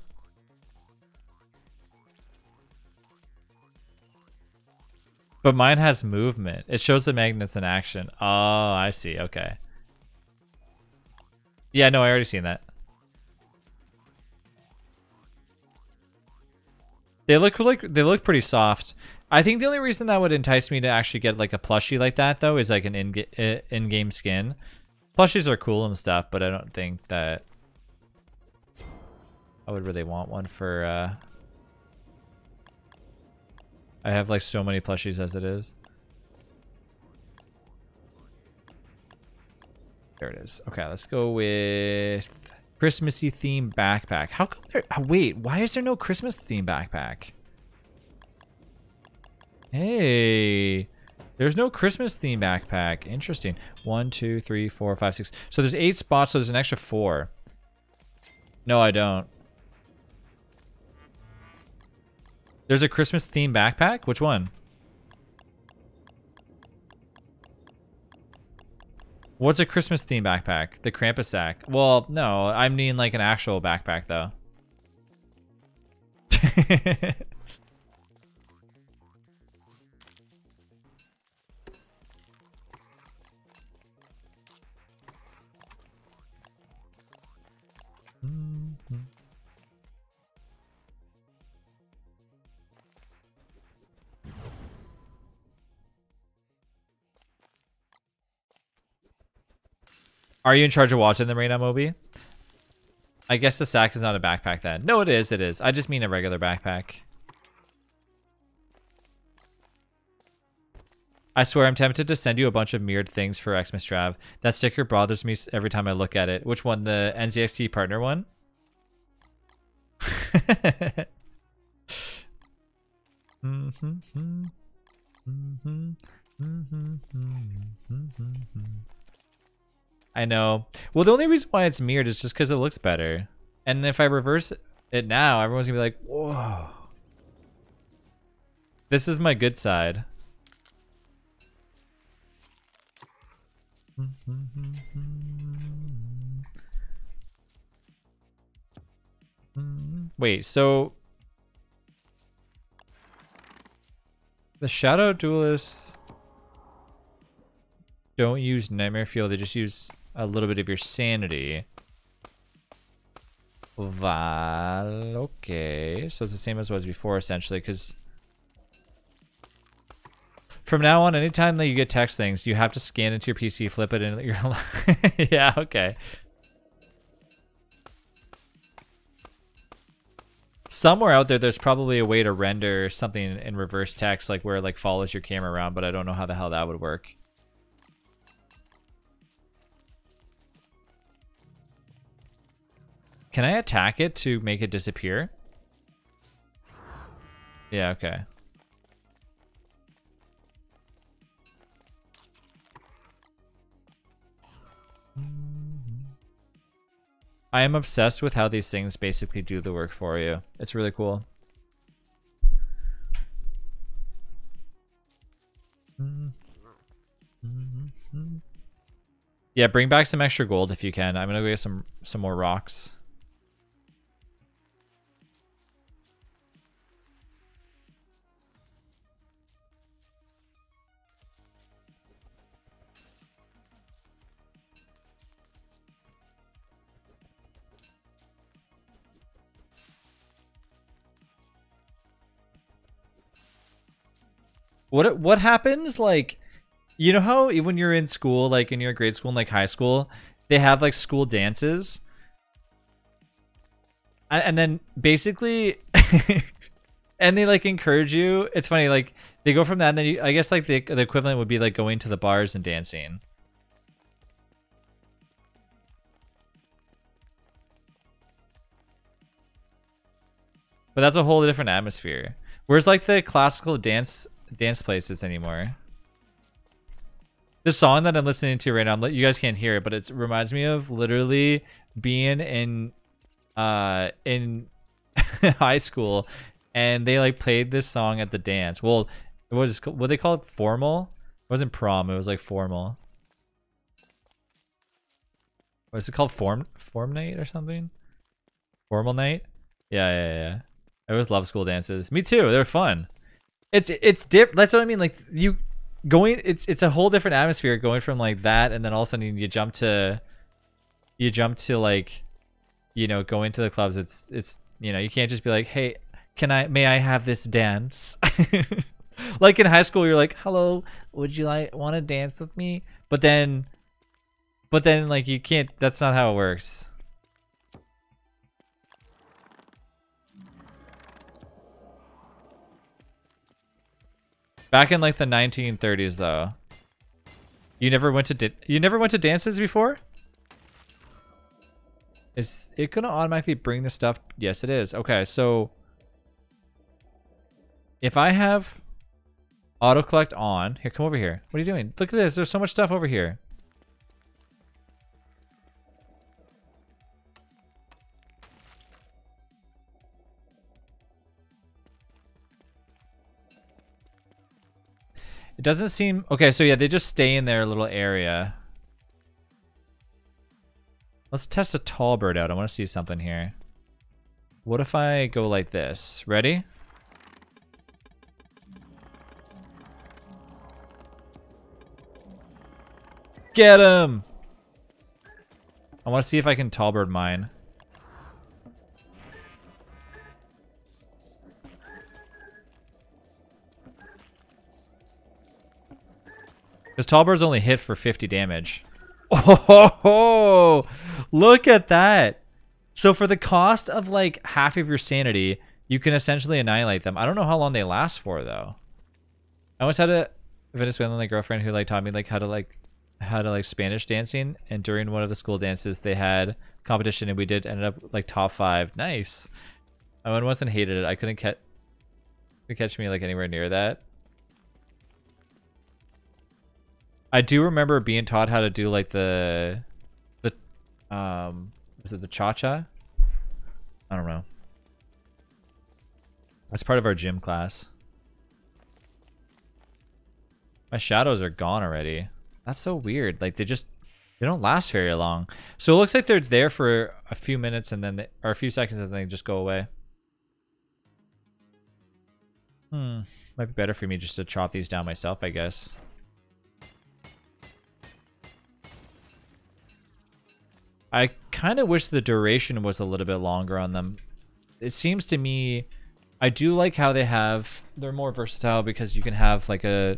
But mine has movement. It shows the magnets in action. Oh, I see. Okay. Yeah, no, I already seen that. They look pretty soft. I think the only reason that would entice me to actually get like a plushie like that though is like an in-game skin. Plushies are cool and stuff, but I don't think that I would really want one for I have like so many plushies as it is. There it is. Okay, let's go with Christmassy themed backpack. How come there? Oh, wait, why is there no Christmas themed backpack? Hey, there's no Christmas themed backpack. Interesting. 1, 2, 3, 4, 5, 6. So there's 8 spots, so there's an extra 4. No, I don't. There's a Christmas themed backpack? Which one? What's a Christmas theme backpack? The Krampus sack. Well, no, I mean like an actual backpack though. Are you in charge of watching them right now, Moby? I guess the sack is not a backpack then. No, it is. It is. I just mean a regular backpack. I swear I'm tempted to send you a bunch of mirrored things for Xmas Trav. That sticker bothers me every time I look at it. Which one? The NZXT partner one? I know. Well, the only reason why it's mirrored is just because it looks better. And if I reverse it now, everyone's gonna be like, whoa. This is my good side. Wait, so the Shadow Duelists don't use Nightmare Fuel, they just use a little bit of your sanity. Val, okay. So it's the same as it was before, essentially, because from now on, anytime that you get text things, you have to scan into your PC, flip it in your yeah, okay. Somewhere out there, there's probably a way to render something in reverse text, like where it like follows your camera around, but I don't know how the hell that would work. Can I attack it to make it disappear? Yeah, okay. I am obsessed with how these things basically do the work for you. It's really cool. Yeah, bring back some extra gold if you can. I'm gonna go get some more rocks. What happens, like, you know how when you're in school, like in your grade school and like high school, they have like school dances, and then basically and they like encourage you. It's funny, like they go from that, and then I guess like the equivalent would be like going to the bars and dancing. But that's a whole different atmosphere. Where's like the classical dance places anymore? The song that I'm listening to right now, you guys can't hear it, but it reminds me of literally being in high school, and they like played this song at the dance. Well, what they call it? Formal? It wasn't prom. It was like formal. What is it called? Form night or something? Formal night? Yeah. I always love school dances. Me too. They're fun. It's that's what I mean. Like it's a whole different atmosphere going from like that, and then all of a sudden you jump to like, you know, going to the clubs. It's you know, you can't just be like, hey, may I have this dance? Like in high school, you're like, hello, would you want to dance with me? But then like you can't. That's not how it works. Back in like the 1930s, though. You never went to dances before? Is it gonna automatically bring the stuff? Yes, it is. Okay, so if I have auto collect on, here, come over here. What are you doing? Look at this. There's so much stuff over here. It doesn't seem... Okay, so yeah, they just stay in their little area. Let's test a tall bird out. I want to see something here. What if I go like this? Ready? Get him! I want to see if I can tall bird mine. Because tall birds only hit for 50 damage. Oh, look at that. So for the cost of like half of your sanity, you can essentially annihilate them. I don't know how long they last for though. I once had a Venezuelan like girlfriend who like taught me like how to Spanish dancing, and during one of the school dances they had competition and we ended up like top 5. Nice. I went once and hated it. I couldn't catch me like anywhere near that. I do remember being taught how to do like was it the cha-cha? I don't know. That's part of our gym class. My shadows are gone already. That's so weird. Like they don't last very long. So it looks like they're there for a few minutes and then or a few seconds and then they just go away. Might be better for me just to chop these down myself, I guess. I kind of wish the duration was a little bit longer on them. It seems to me, I do like how they're more versatile because you can have like them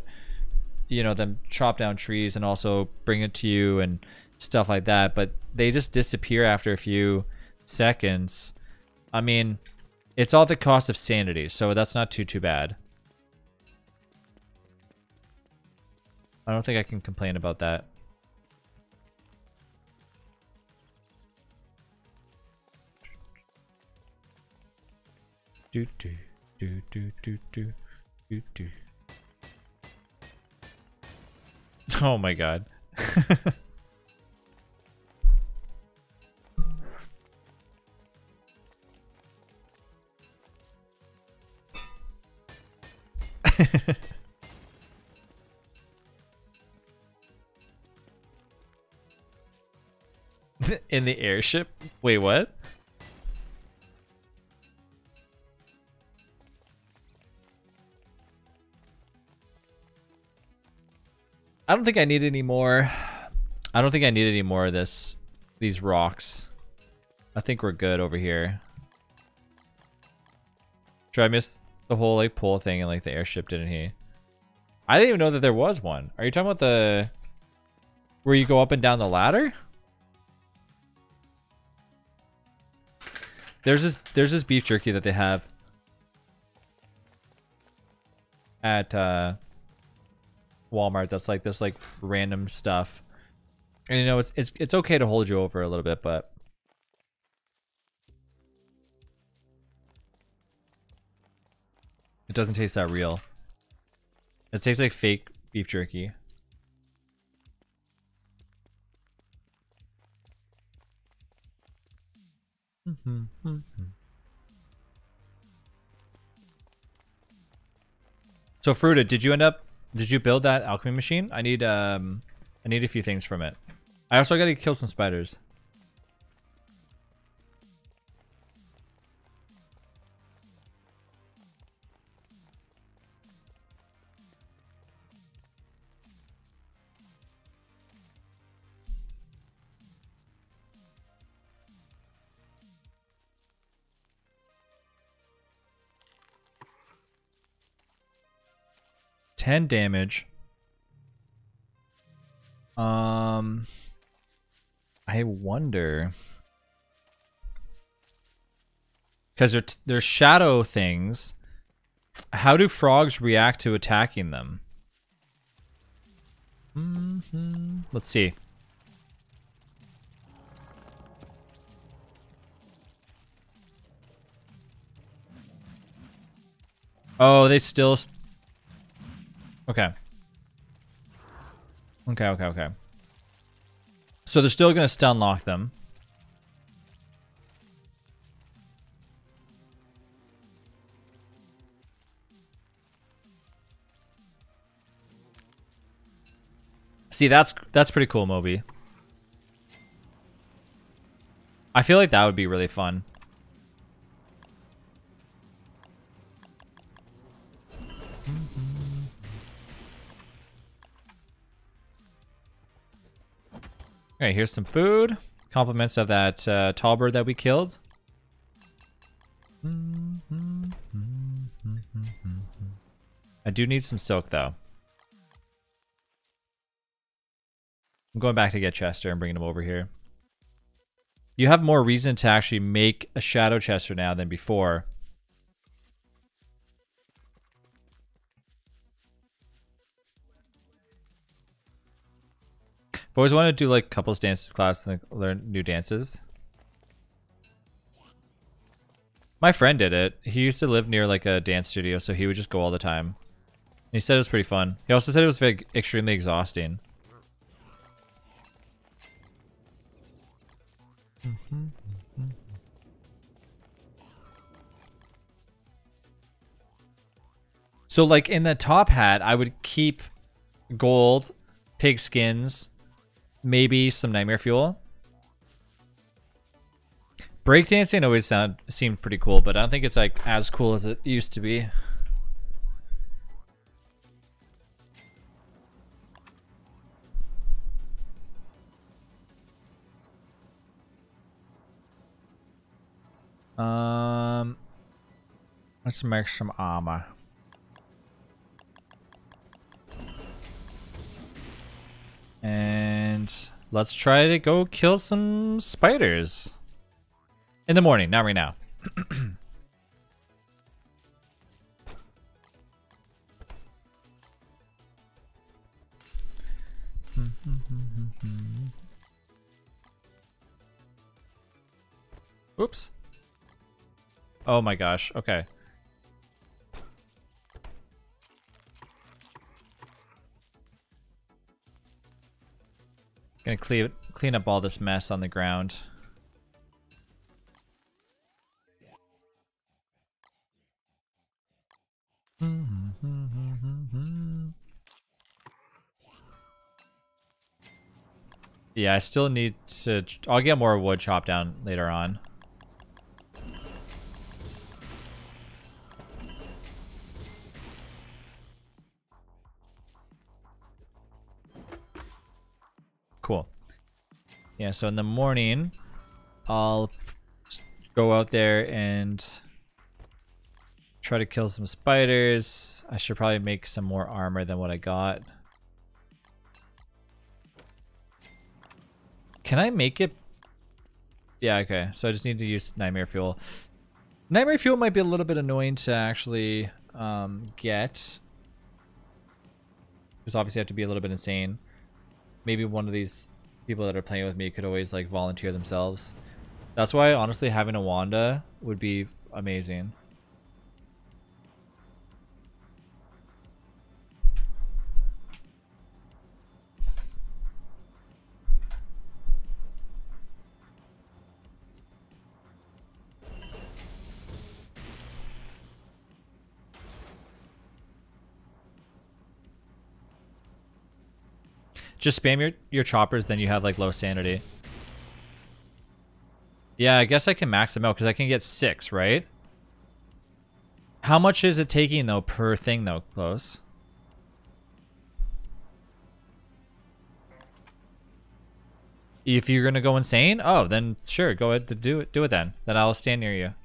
chop down trees and also bring it to you and stuff like that, but they just disappear after a few seconds. I mean, it's all the cost of sanity, so that's not too bad. I don't think I can complain about that. Oh my god. In the airship? Wait, what? I don't think I need any more. I don't think I need any more of these rocks. I think we're good over here. Sure, I missed the whole like pull thing and like the airship, didn't he? I didn't even know that there was one. Are you talking about the where you go up and down the ladder? There's this beef jerky that they have at Walmart that's like this like random stuff. And you know it's okay to hold you over a little bit, but it doesn't taste that real. It tastes like fake beef jerky. So Fruita, did you build that alchemy machine? I need a few things from it. I also gotta kill some spiders. $10 damage. I wonder, because they're shadow things. How do frogs react to attacking them? Let's see. Oh, they still. Okay. Okay. So they're still gonna stun lock them. See, that's pretty cool, Moby. I feel like that would be really fun. Okay, here's some food. Compliments of that tall bird that we killed. I do need some silk, though. I'm going back to get Chester and bringing him over here. You have more reason to actually make a shadow Chester now than before. I've always wanted to do like couples dances class and like, learn new dances. My friend did it. He used to live near like a dance studio, so he would just go all the time. And he said it was pretty fun. He also said it was very, extremely exhausting. So like in the top hat, I would keep gold, pig skins, maybe some nightmare fuel. Breakdancing always seemed pretty cool, but I don't think it's like as cool as it used to be. Let's make some armor. And let's try to go kill some spiders. In the morning, not right now. Oops. Oh my gosh, okay. Gonna clean up all this mess on the ground. Yeah, I still need to... I'll get more wood chopped down later on. Cool. Yeah, so in the morning, I'll go out there and try to kill some spiders. I should probably make some more armor than what I got. Can I make it? Yeah, okay. So I just need to use nightmare fuel. Nightmare fuel might be a little bit annoying to actually get. Because obviously I have to be a little bit insane. Maybe one of these people that are playing with me could always like volunteer themselves. That's why honestly having a Wanda would be amazing. Just spam your choppers, then you have like low sanity. Yeah, I guess I can max them out because I can get 6, right? How much is it taking though per thing though, Close? If you're gonna go insane, oh then sure, go ahead to do it then. Then I'll stand near you.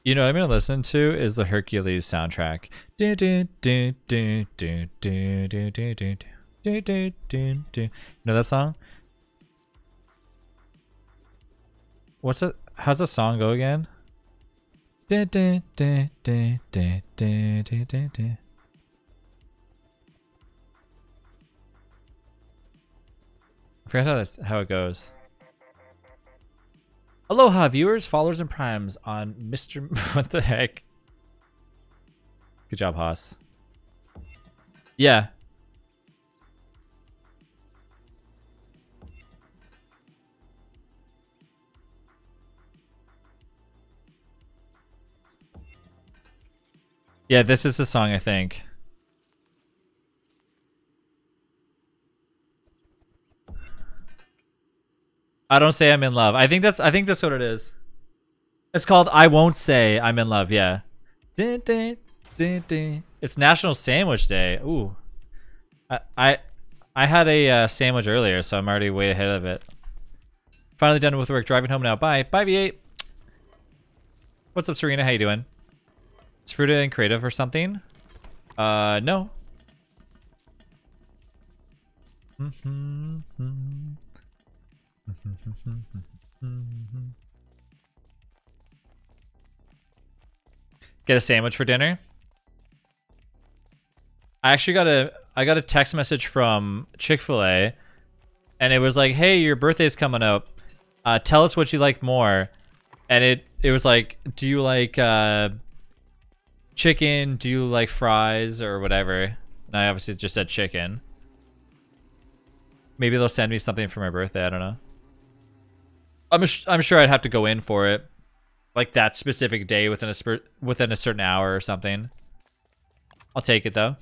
You know what I'm gonna listen to is the Hercules soundtrack. Do do do do do do do do do do do do do. You know that song? What's it? How's the song go again? Do do do do do do do do do. I forgot how it goes. Aloha, viewers, followers, and primes on Mr. What the heck? Good job, Haas. Yeah. Yeah, this is the song, I think. I don't say I'm in love. I think that's what it is. It's called I Won't Say I'm in Love, yeah. It's National Sandwich Day. Ooh. I had a sandwich earlier, so I'm already way ahead of it. Finally done with work, driving home now. Bye. Bye, V8. What's up, Serena? How you doing? Is Fruta in creative or something? No. Get a sandwich for dinner. I actually got a text message from Chick-fil-A, and it was like, "Hey, your birthday's coming up. Tell us what you like more." And it was like, "Do you like chicken? Do you like fries or whatever?" And I obviously just said chicken. Maybe they'll send me something for my birthday. I don't know. I'm sure I'd have to go in for it, like that specific day within a certain hour or something. I'll take it though.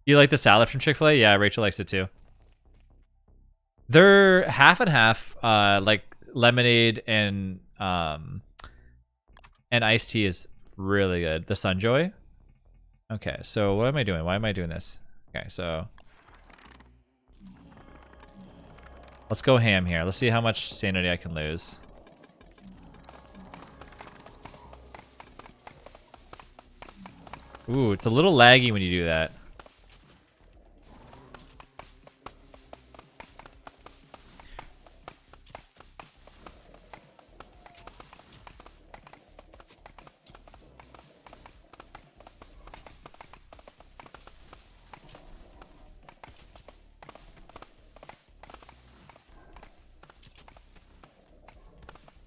You like the salad from Chick-fil-A? Yeah, Rachel likes it too. They're half and half. Like lemonade and iced tea is really good. The Sunjoy. Okay, so what am I doing? Why am I doing this? Okay, so let's go ham here. Let's see how much sanity I can lose. Ooh, it's a little laggy when you do that.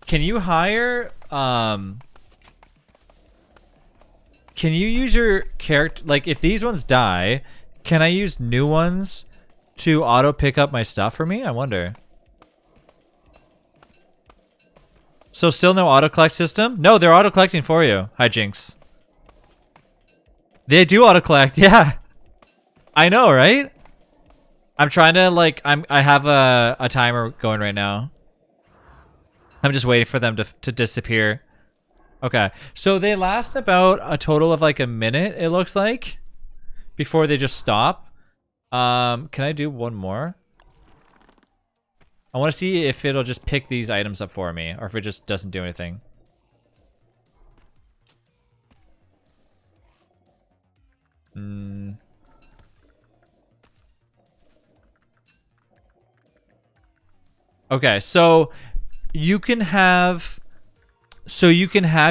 Can you hire, can you use your character, like if these ones die, Can I use new ones to auto pick up my stuff for me? I wonder. So still no auto collect system? No, they're auto collecting for you. Hi, Jinx. They do auto collect. Yeah. I know, right? I'm trying to like I have a timer going right now. I'm just waiting for them to disappear. Okay. So they last about a total of like a minute, it looks like, before they just stop. Can I do one more? I want to see if it'll just pick these items up for me, or if it just doesn't do anything. Okay, so you can have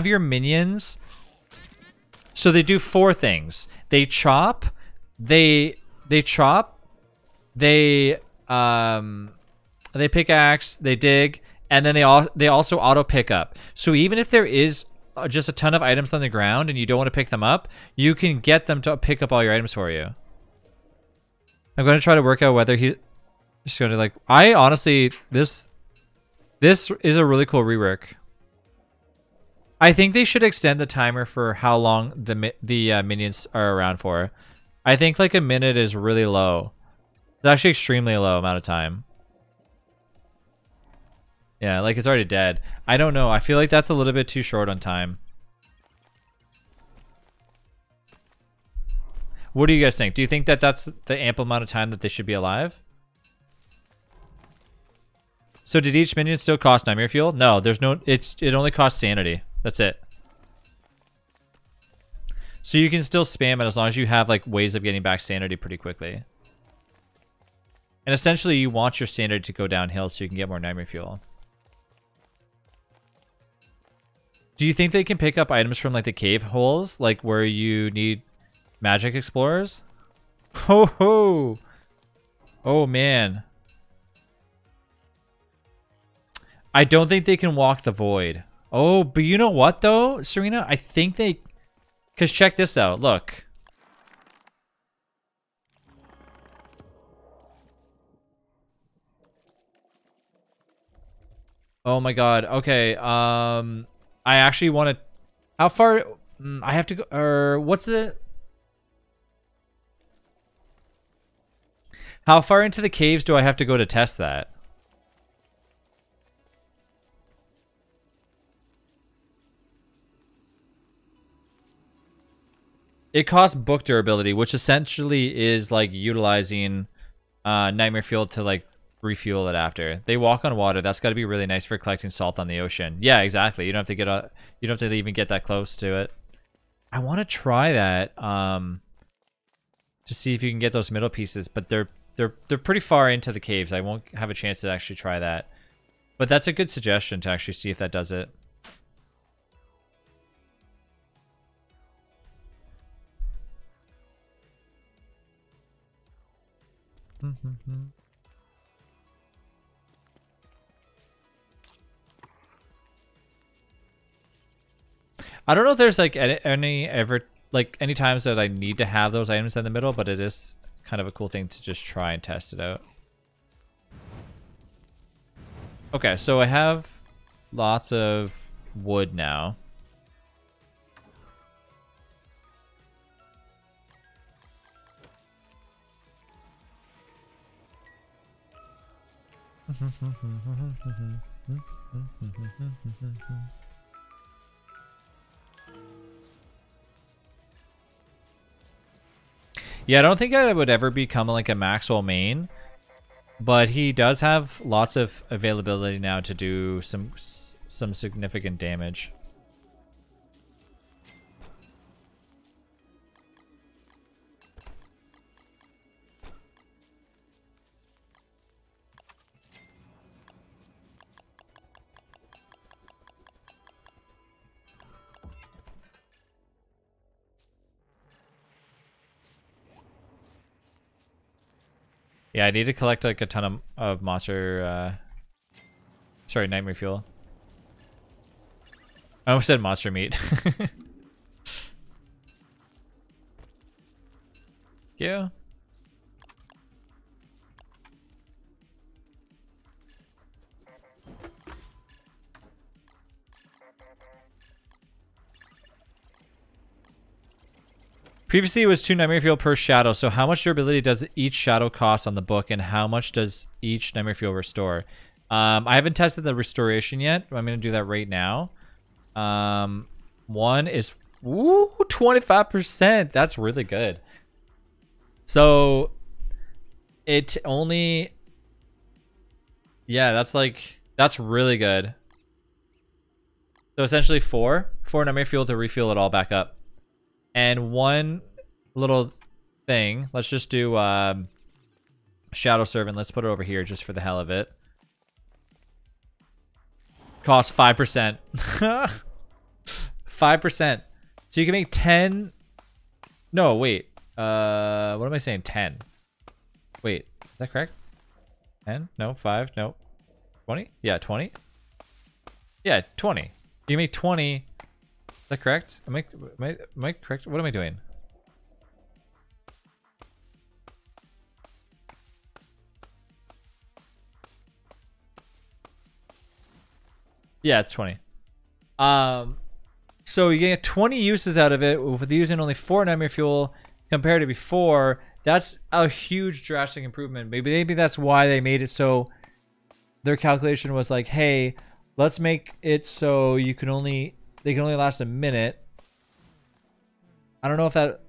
your minions. So they do 4 things. They chop, they pickaxe, they dig, and then they also auto pick up. So even if there is just a ton of items on the ground and you don't want to pick them up, you can get them to pick up all your items for you. I'm going to try to work out whether he's just going to like... I honestly... This is a really cool rework. I think they should extend the timer for how long the minions are around for. I think like a minute is really low. It's actually extremely low amount of time. Yeah, like it's already dead. I don't know. I feel like that's a little bit too short on time. What do you guys think? Do you think that that's the ample amount of time that they should be alive? So did each minion still cost nightmare fuel? No, there's no... It only costs sanity. That's it. So you can still spam it as long as you have like ways of getting back sanity pretty quickly. And essentially you want your sanity to go downhill so you can get more nightmare fuel. Do you think they can pick up items from like the cave holes, like where you need magic explorers? Ho ho! Oh man. I don't think they can walk the void. Oh, but you know what though, Serena? I think they... Because check this out, look. Oh my god, okay, I actually want to... How far... I have to go... Or what's it? How far into the caves do I have to go to test that? It costs book durability, which essentially is like utilizing nightmare fuel to like refuel it after. They walk on water. That's got to be really nice for collecting salt on the ocean. Yeah, exactly. You don't have to get you don't have to even get that close to it. I want to try that to see if you can get those middle pieces, but they're pretty far into the caves. I won't have a chance to actually try that. But that's a good suggestion to actually see if that does it. I don't know if there's like any times that I need to have those items in the middle, but it is kind of a cool thing to just try and test it out. Okay, so I have lots of wood now. Yeah, I don't think I would ever become like a Maxwell main, but he does have lots of availability now to do some significant damage. Yeah, I need to collect like a ton of monster, sorry, nightmare fuel. I almost said monster meat. Yeah. Previously, it was 2 Nightmare Fuel per shadow. So how much durability does each shadow cost on the book, and how much does each Nightmare Fuel restore? I haven't tested the restoration yet. I'm going to do that right now. One is 25%. That's really good. So it only... Yeah, that's really good. So essentially 4 Nightmare Fuel to refuel it all back up. And one little thing, let's just do Shadow Servant. Let's put it over here just for the hell of it. Costs 5%. 5%. So you can make 10. No, wait. What am I saying? 10. Wait, is that correct? 10? No, 5. No. 20? Yeah, 20. Yeah, 20. You can make 20. Is that correct? Am I correct? What am I doing? Yeah, it's 20. So you get 20 uses out of it with using only 4 Nightmare Fuel compared to before. That's a huge drastic improvement. Maybe that's why they made it so their calculation was like, hey, let's make it so they can only last a minute. I don't know if that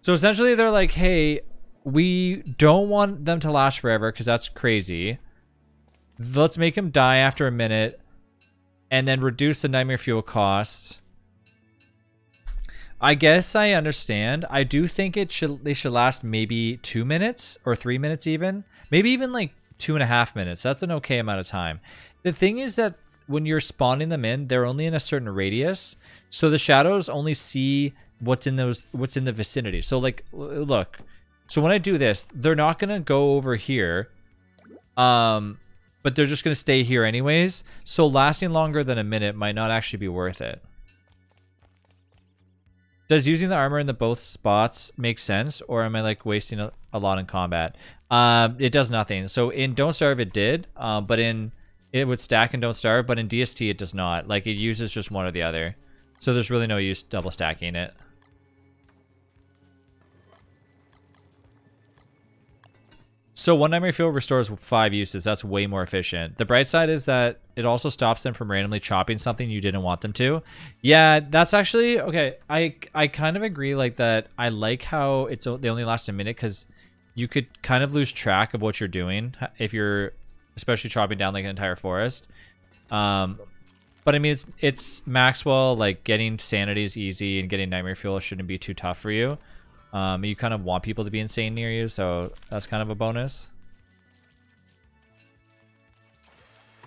So essentially they're like, hey, we don't want them to last forever because that's crazy. Let's make them die after a minute and then reduce the Nightmare Fuel cost. I guess I understand. I do think they should last maybe 2 minutes or 3 minutes even. Maybe even like 2.5 minutes. That's an okay amount of time. The thing is that when you're spawning them in, they're only in a certain radius. So the shadows only see what's in the vicinity. So like, look. So when I do this, they're not going to go over here. But they're just going to stay here anyways. So lasting longer than a minute might not actually be worth it. Does using the armor in the both spots make sense? Or am I like wasting a lot in combat? It does nothing. So in Don't Starve it did. But it would stack in Don't Starve. But in DST it does not. Like it uses just one or the other. So there's really no use double stacking it. So 1 Nightmare Fuel restores 5 uses. That's way more efficient. The bright side is that it also stops them from randomly chopping something you didn't want them to. Yeah, that's actually okay. I kind of agree like that. I like how they only last a minute because you could kind of lose track of what you're doing if you're especially chopping down like an entire forest. But I mean it's Maxwell. Like getting sanity is easy and getting Nightmare Fuel shouldn't be too tough for you. You kind of want people to be insane near you, so that's kind of a bonus.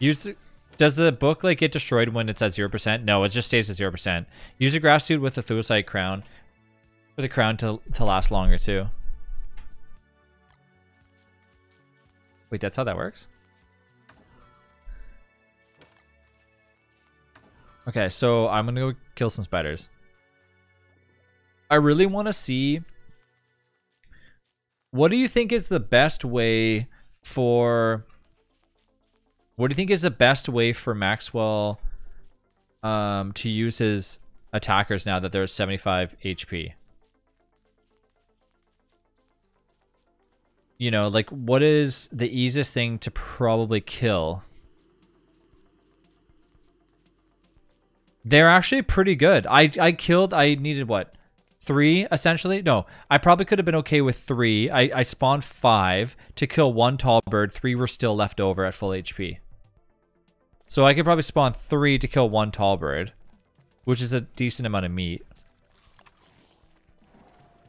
Does the book like get destroyed when it's at 0%? No, it just stays at 0%. Use a grass suit with a thuicite crown for the crown to last longer too. Wait, that's how that works? Okay, so I'm gonna go kill some spiders. I really want to see, what do you think is the best way for Maxwell to use his attackers now that they're 75 HP? You know, like what is the easiest thing to probably kill? They're actually pretty good. I needed what? 3 essentially. No, I probably could have been okay with 3. I spawned 5 to kill 1 tall bird. 3 were still left over at full HP. So I could probably spawn 3 to kill 1 tall bird, which is a decent amount of meat.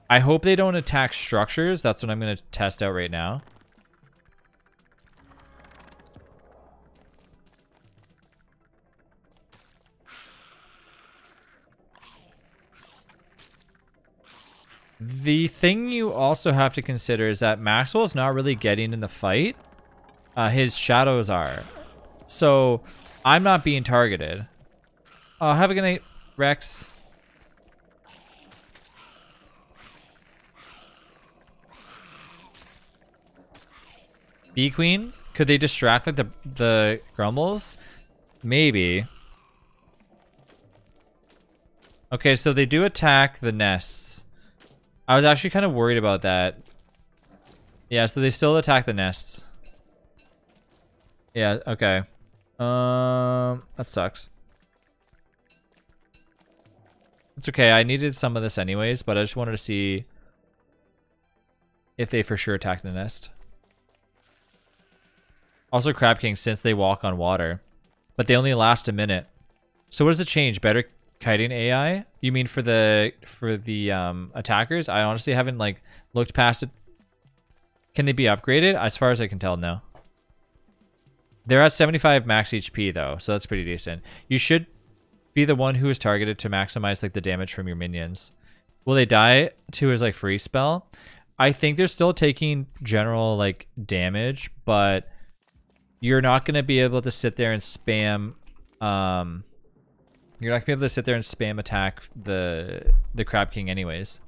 I hope they don't attack structures. That's what I'm going to test out right now. The thing you also have to consider is that Maxwell's not really getting in the fight. His shadows are. So I'm not being targeted. Have a good night, Rex. Bee Queen? Could they distract like the grumbles? Maybe. Okay, so they do attack the nests. I was actually kind of worried about that. Yeah, so they still attack the nests. Yeah, okay. That sucks. It's okay, I needed some of this anyways, but I just wanted to see if they for sure attack the nest. Also Crab King, since they walk on water. But they only last a minute. So what does it change? Better kiting AI? You mean for the attackers? I honestly haven't like looked past it. Can they be upgraded? As far as I can tell, no. They're at 75 max HP though, so that's pretty decent. You should be the one who is targeted to maximize like the damage from your minions. Will they die to his like free spell? I think they're still taking general like damage, but you're not going to be able to sit there and spam you're not going to be able to sit there and spam attack the Crab King anyways.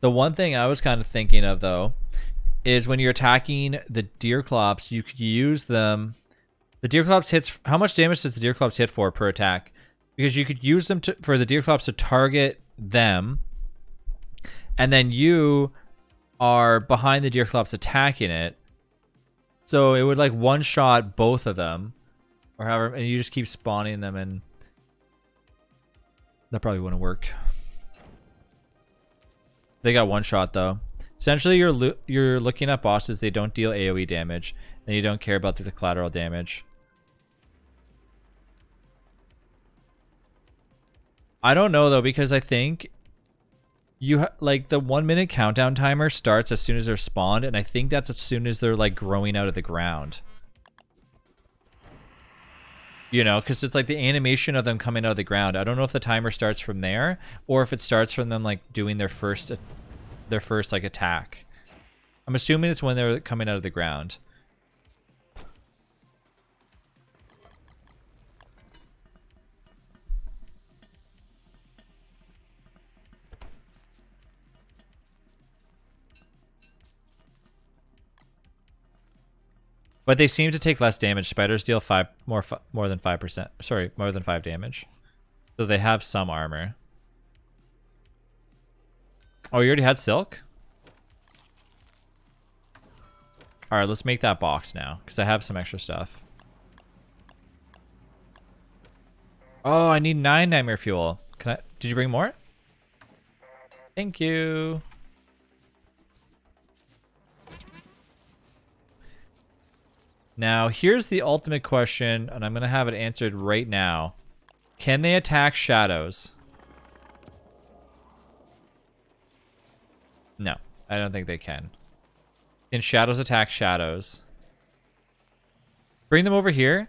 The one thing I was kind of thinking of though is when you're attacking the Deerclops, you could use them. The Deerclops hits, how much damage does the Deerclops hit for per attack? Because you could use them for the Deerclops to target them, and then you are behind the Deerclops attacking it. So it would like one-shot both of them, or however, and you just keep spawning them, and that probably wouldn't work. They got one shot though. Essentially, you're looking at bosses. They don't deal AoE damage, and you don't care about the collateral damage. I don't know though, because I think you like the 1 minute countdown timer starts as soon as they're spawned, and I think that's as soon as they're like growing out of the ground. You know, because it's like the animation of them coming out of the ground. I don't know if the timer starts from there or if it starts from them like doing their first like attack. I'm assuming it's when they're coming out of the ground. But they seem to take less damage. Spiders deal more than 5%. Sorry, more than 5 damage. So they have some armor. Oh, you already had silk? Alright, let's make that box now, because I have some extra stuff. Oh, I need 9 nightmare fuel. Did you bring more? Thank you. Now, here's the ultimate question, and I'm going to have it answered right now. Can they attack shadows? No, I don't think they can. Can shadows attack shadows? Bring them over here.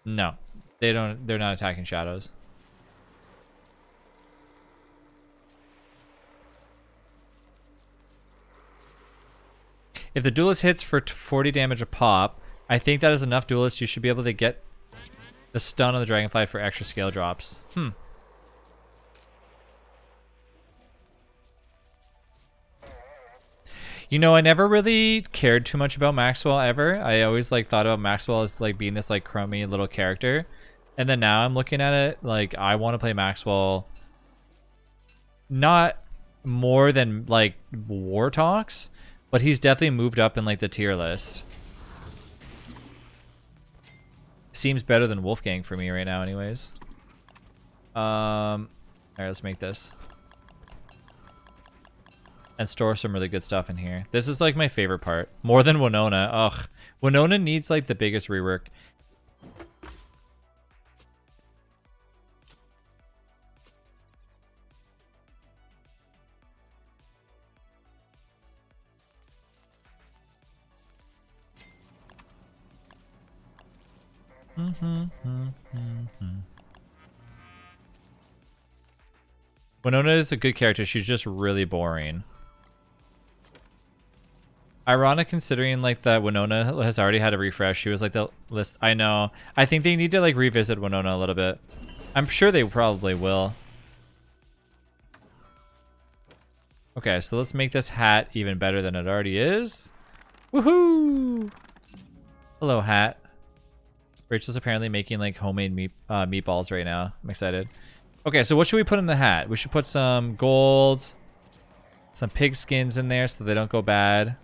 No, they're not attacking shadows. If the duelist hits for 40 damage a pop, I think that is enough duelists. You should be able to get the stun on the dragonfly for extra scale drops. You know, I never really cared too much about Maxwell ever. I always like thought about Maxwell as like being this like crummy little character. And then now I'm looking at it like I want to play Maxwell not more than like War Talks, but he's definitely moved up in like the tier list. Seems better than Wolfgang for me right now anyways. Alright, let's make this. And store some really good stuff in here. This is like my favorite part. More than Winona. Ugh. Winona needs like the biggest rework. Winona is a good character. She's just really boring. Ironic considering like that Winona has already had a refresh. She was like the list. I know. I think they need to like revisit Winona a little bit. I'm sure they probably will. Okay, so let's make this hat even better than it already is. Woohoo! Hello, hat. Rachel's apparently making like homemade meatballs right now. I'm excited. Okay, so what should we put in the hat? We should put some gold, some pig skins in there so they don't go bad.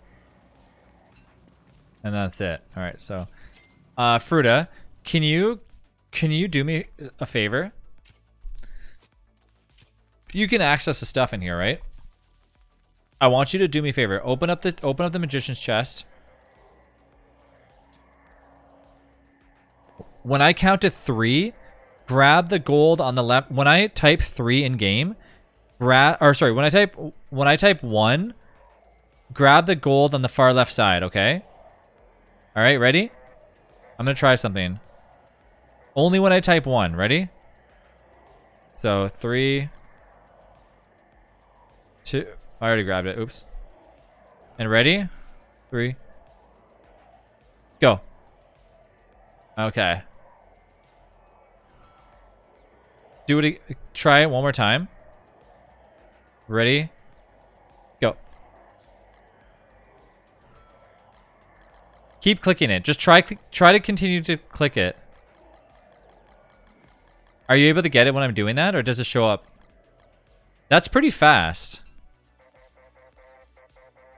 And that's it. All right, so Fruta, can you do me a favor? You can access the stuff in here, right? I want you to do me a favor. Open up the magician's chest. When I count to 3, grab the gold on the left. When I type 3 in game, when I type 1, grab the gold on the far left side, okay? All right, ready? I'm going to try something. Only when I type 1, ready? So 3, 2, I already grabbed it. Oops. And ready? 3. Go. Okay. Try it one more time. Ready? Go. Keep clicking it. Just try to continue to click it. Are you able to get it when I'm doing that, or does it show up? That's pretty fast.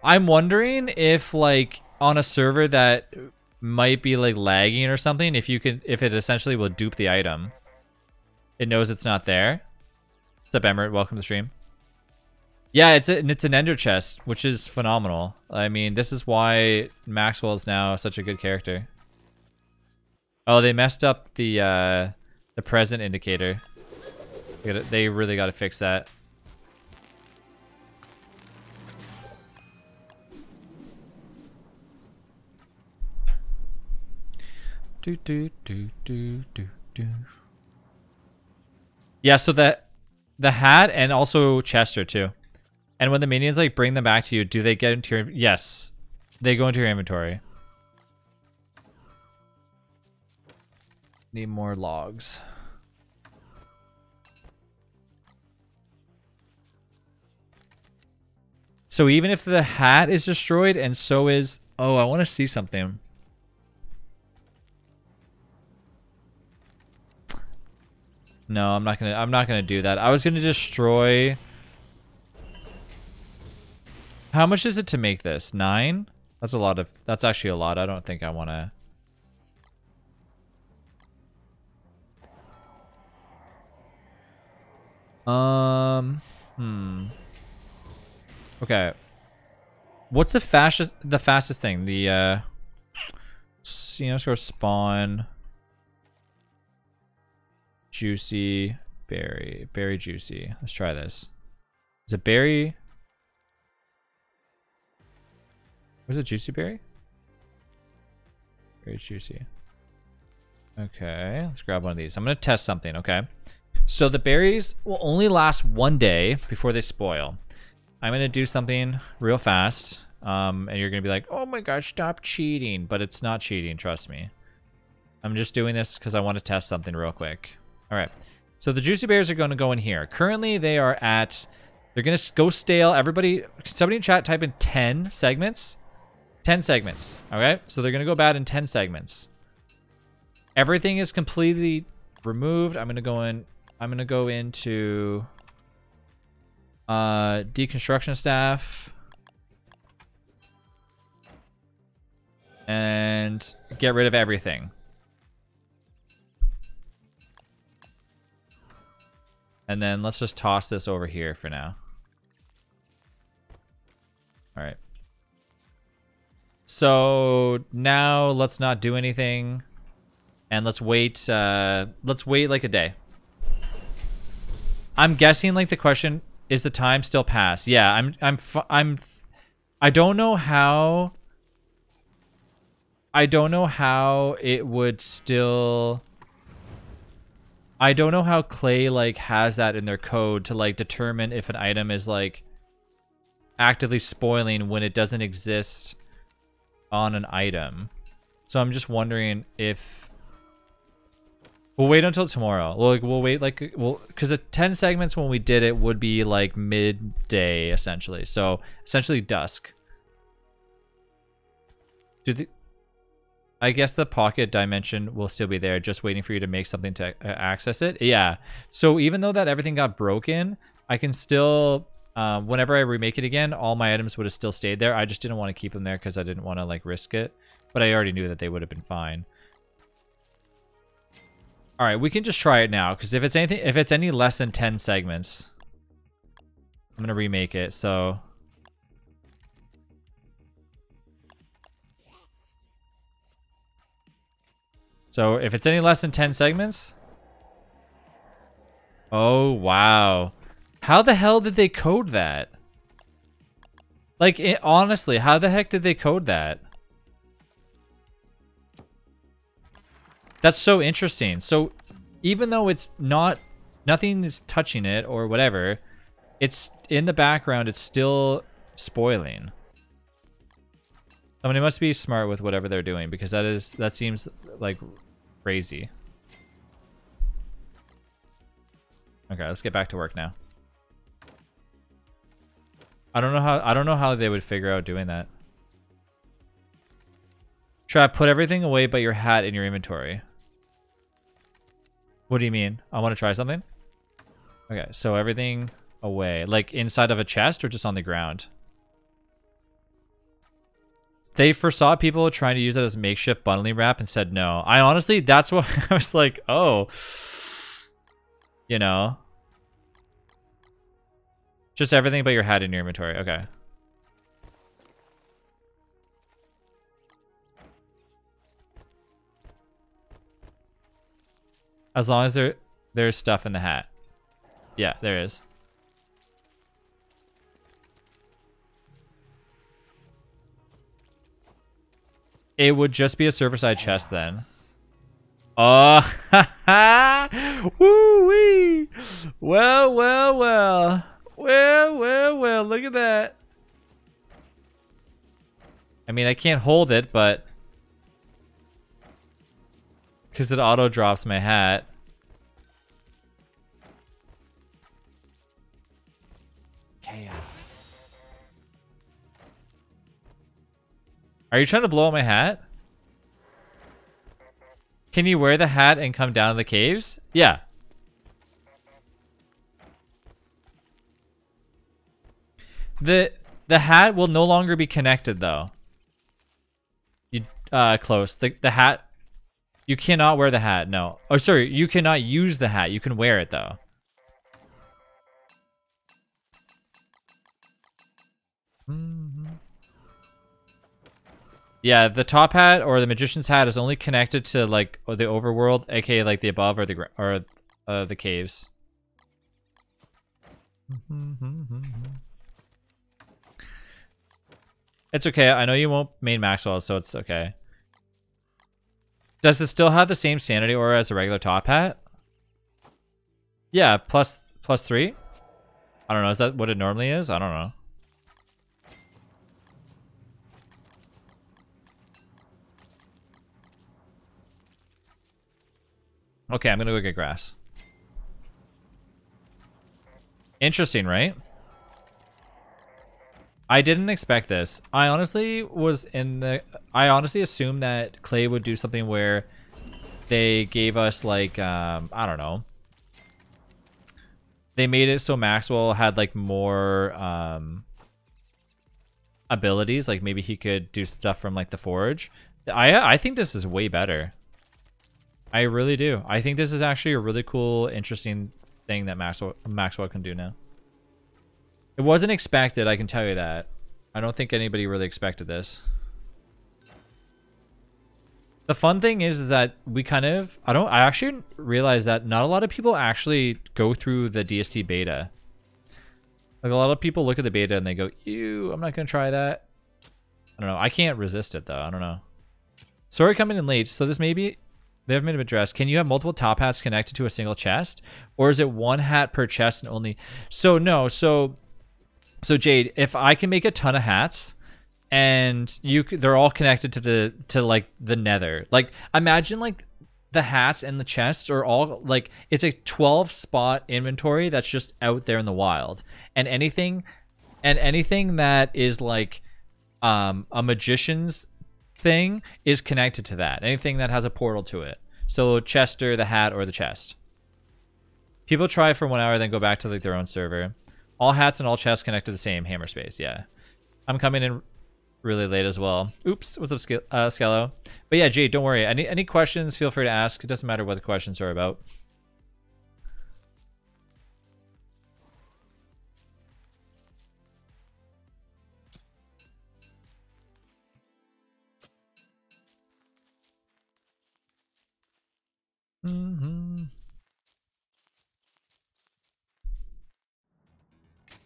I'm wondering if, like, on a server that might be like lagging or something, if it essentially will dupe the item. It knows it's not there. What's up, Emirate? Welcome to the stream. Yeah, it's an ender chest, which is phenomenal. I mean, this is why Maxwell is now such a good character. Oh, they messed up the present indicator. They really got to fix that. Do do do do do do. Yeah, so the hat and also Chester too. And when the minions like bring them back to you, do they get into your... Yes, they go into your inventory. Need more logs. So even if the hat is destroyed and so is... Oh, I want to see something. No, I'm not gonna do that. I was gonna destroy... How much is it to make this? 9? That's a lot of... That's actually a lot. I don't think I want to... Okay. What's the fastest thing? The, sort of spawn... Juicy berry. Berry juicy. Let's try this. Is it berry? Where's a juicy berry? Very juicy. Okay, let's grab one of these. I'm gonna test something, okay? So the berries will only last 1 day before they spoil. I'm gonna do something real fast. And you're gonna be like, oh my gosh, stop cheating. But it's not cheating, trust me. I'm just doing this because I want to test something real quick. All right, so the juicy berries are going to go in here. Currently, they are at... They're going to go stale. Everybody, somebody in chat type in 10 segments. 10 segments, okay? So they're going to go bad in 10 segments. Everything is completely removed. I'm going to go in... I'm going to go into... deconstruction staff. And get rid of everything. And then let's just toss this over here for now. All right. So now let's not do anything, and let's wait. Let's wait like a day. I'm guessing like the question is the time still past? Yeah, I don't know how. I don't know how it would still. I don't know how Clay like has that in their code to like determine if an item is like actively spoiling when it doesn't exist on an item. So I'm just wondering if We'll wait until tomorrow. We'll wait like because at 10 segments when we did it would be like midday essentially. So essentially dusk. I guess the pocket dimension will still be there, just waiting for you to make something to access it. Yeah. So even though that everything got broken, I can still, whenever I remake it again, all my items would have still stayed there. I just didn't want to keep them there because I didn't want to like risk it. But I already knew that they would have been fine. All right, we can just try it now because if it's any less than 10 segments, I'm gonna remake it. So if it's any less than 10 segments, oh wow, how the hell did they code that? Like honestly, how the heck did they code that? That's so interesting. So even though it's not, nothing is touching it or whatever, it's in the background, it's still spoiling. Somebody must be smart with whatever they're doing because that seems like crazy. Okay, let's get back to work now. I don't know how they would figure out doing that. Trap, put everything away but your hat in your inventory. What do you mean? I want to try something? Okay, so everything away. Like inside of a chest or just on the ground? They foresaw people trying to use it as makeshift bundling wrap and said no. I honestly, that's what I was like, oh. You know. Just everything but your hat in your inventory. Okay. As long as there's stuff in the hat. Yeah, there is. It would just be a server-side chest then. Oh, woo-wee. Well, well, well. Well, well, well, look at that. I mean, I can't hold it, but... because it auto drops my hat. Chaos. Are you trying to blow up my hat? Can you wear the hat and come down the caves? Yeah. The hat will no longer be connected though. You close. The hat. You cannot wear the hat, no. Oh, sorry, you cannot use the hat. You can wear it, though. Yeah, the top hat or the magician's hat is only connected to, like, the overworld, aka, like, the above or the caves. It's okay. I know you won't main Maxwell, so it's okay. Does it still have the same sanity aura as a regular top hat? Yeah, plus 3. I don't know. Is that what it normally is? I don't know. Okay, I'm gonna go get grass. Interesting, right? I didn't expect this. I honestly assumed that Clay would do something where they gave us like, I don't know. They made it so Maxwell had like more abilities. Like maybe he could do stuff from like the forge. I think this is way better. I really do. I think this is actually a really cool, interesting thing that Maxwell can do now. It wasn't expected, I can tell you that. I don't think anybody really expected this. The fun thing is that we kind of... I actually realized that not a lot of people actually go through the DST beta. Like a lot of people look at the beta and they go, ew, I'm not going to try that. I don't know. I can't resist it though. I don't know. Sorry coming in late. So this maybe... They haven't been addressed. Can you have multiple top hats connected to a single chest? Or is it one hat per chest and only... So no, So Jade, if I can make a ton of hats and they're all connected to like the nether. Like imagine like the hats and the chests are all like, it's a 12 spot inventory that's just out there in the wild, and anything that is like a magician's thing is connected to that. Anything that has a portal to it. So Chester, the hat, or the chest. People try for 1 hour, then go back to like their own server. All hats and all chests connect to the same hammer space. Yeah, I'm coming in really late as well. Oops, what's up, Skello? But yeah, Jade, don't worry. Any questions, feel free to ask. It doesn't matter what the questions are about.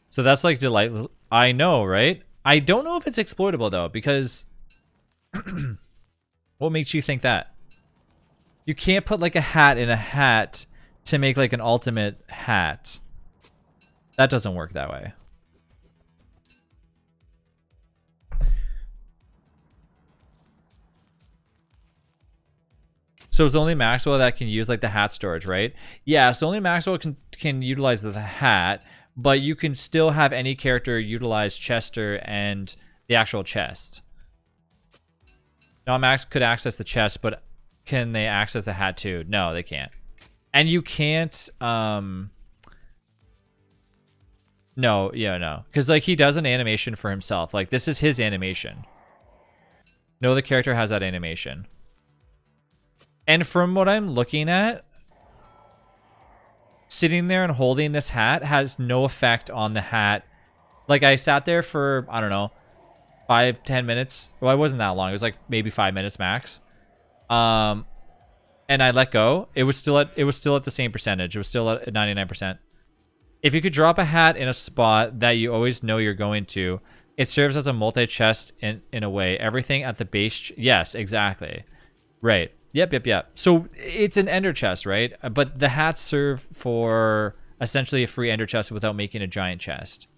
So that's like delightful. I know, right? I don't know if it's exploitable though, because what makes you think that? You can't put like a hat in a hat to make like an ultimate hat. That doesn't work that way. So it's only Maxwell that can use like the hat storage, right? Yeah, so only Maxwell can utilize the hat, but you can still have any character utilize Chester and the actual chest. Now Max could access the chest, but can they access the hat too? No, they can't. And you can't no, because like he does an animation for himself. Like this is his animation. No other character has that animation. And from what I'm looking at, sitting there and holding this hat has no effect on the hat. Like I sat there for, I don't know, 5-10 minutes. Well, it wasn't that long. It was like maybe 5 minutes max. And I let go. It was still at the same percentage. It was still at 99%. If you could drop a hat in a spot that you always know you're going to, it serves as a multi-chest in a way. Everything at the base. Yes, exactly. Right. Yep. So it's an ender chest, right? But the hats serve for essentially a free ender chest without making a giant chest.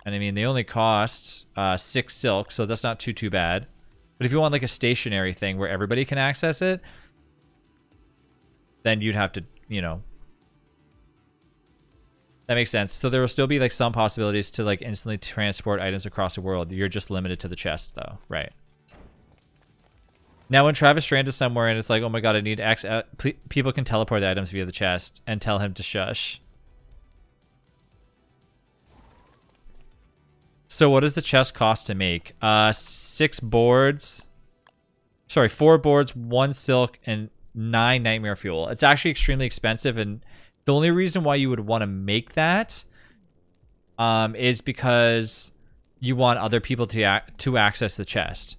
And I mean, they only cost 6 silk, so that's not too bad. But if you want like a stationary thing where everybody can access it, then you'd have to, you know. That makes sense. So there will still be like some possibilities to like instantly transport items across the world. You're just limited to the chest though, right? Now, when Travis Strand is somewhere and it's like, oh my god, I need X, people can teleport the items via the chest and tell him to shush. So what does the chest cost to make? 4 boards, 1 silk, and 9 nightmare fuel. It's actually extremely expensive, and the only reason why you would want to make that is because you want other people to access the chest.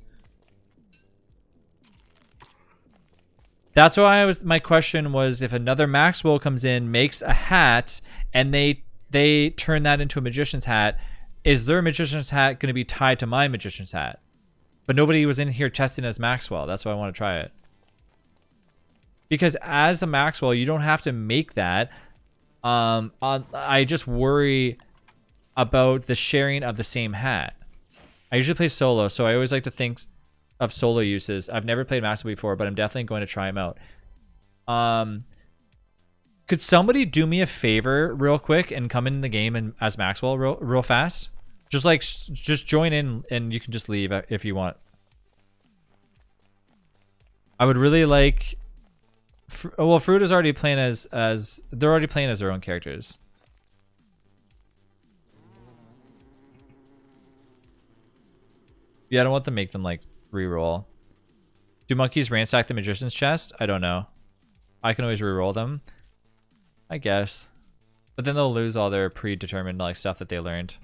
That's why my question was, if another Maxwell comes in, makes a hat, and they turn that into a magician's hat, is their magician's hat going to be tied to my magician's hat? But nobody was in here testing as Maxwell. That's why I want to try it. Because as a Maxwell, you don't have to make that. I just worry about the sharing of the same hat. I usually play solo, so I always like to think of solo uses. I've never played Maxwell before, but I'm definitely going to try him out. Could somebody do me a favor real quick and come in the game and as Maxwell real fast? Just join in and you can just leave if you want. I would really like. Well, Fruit is already playing as they're already playing as their own characters. Yeah, I don't want to make them like reroll. Do monkeys ransack the magician's chest? I don't know. I can always reroll them, I guess. But then they'll lose all their predetermined like stuff that they learned.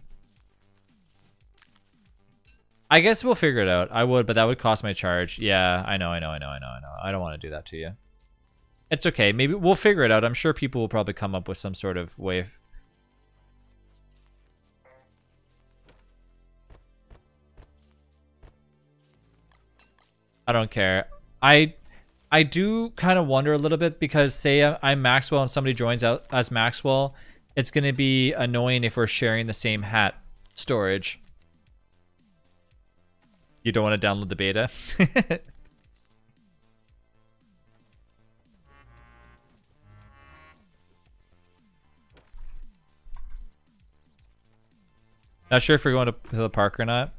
I guess we'll figure it out. I would, but that would cost my charge. Yeah, I know. I don't want to do that to you. It's okay. Maybe we'll figure it out. I'm sure people will probably come up with some sort of way of... I don't care. I do kind of wonder a little bit because say I'm Maxwell and somebody joins out as Maxwell, it's going to be annoying if we're sharing the same hat storage. You don't want to download the beta? Not sure if we're going to the park or not.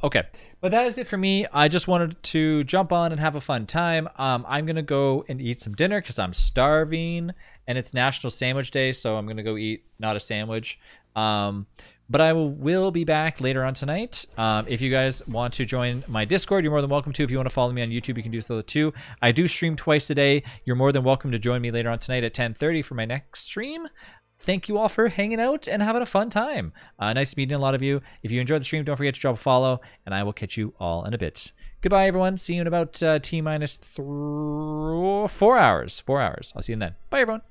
Okay. But that is it for me. I just wanted to jump on and have a fun time. I'm going to go and eat some dinner because I'm starving. And it's National Sandwich Day, so I'm going to go eat not a sandwich. But I will be back later on tonight. If you guys want to join my Discord, you're more than welcome to. If you want to follow me on YouTube, you can do so too. I do stream twice a day. You're more than welcome to join me later on tonight at 10:30 for my next stream. Thank you all for hanging out and having a fun time. Nice meeting a lot of you. If you enjoyed the stream, don't forget to drop a follow, and I will catch you all in a bit. Goodbye, everyone. See you in about T-minus 4 hours. 4 hours. I'll see you then. Bye, everyone.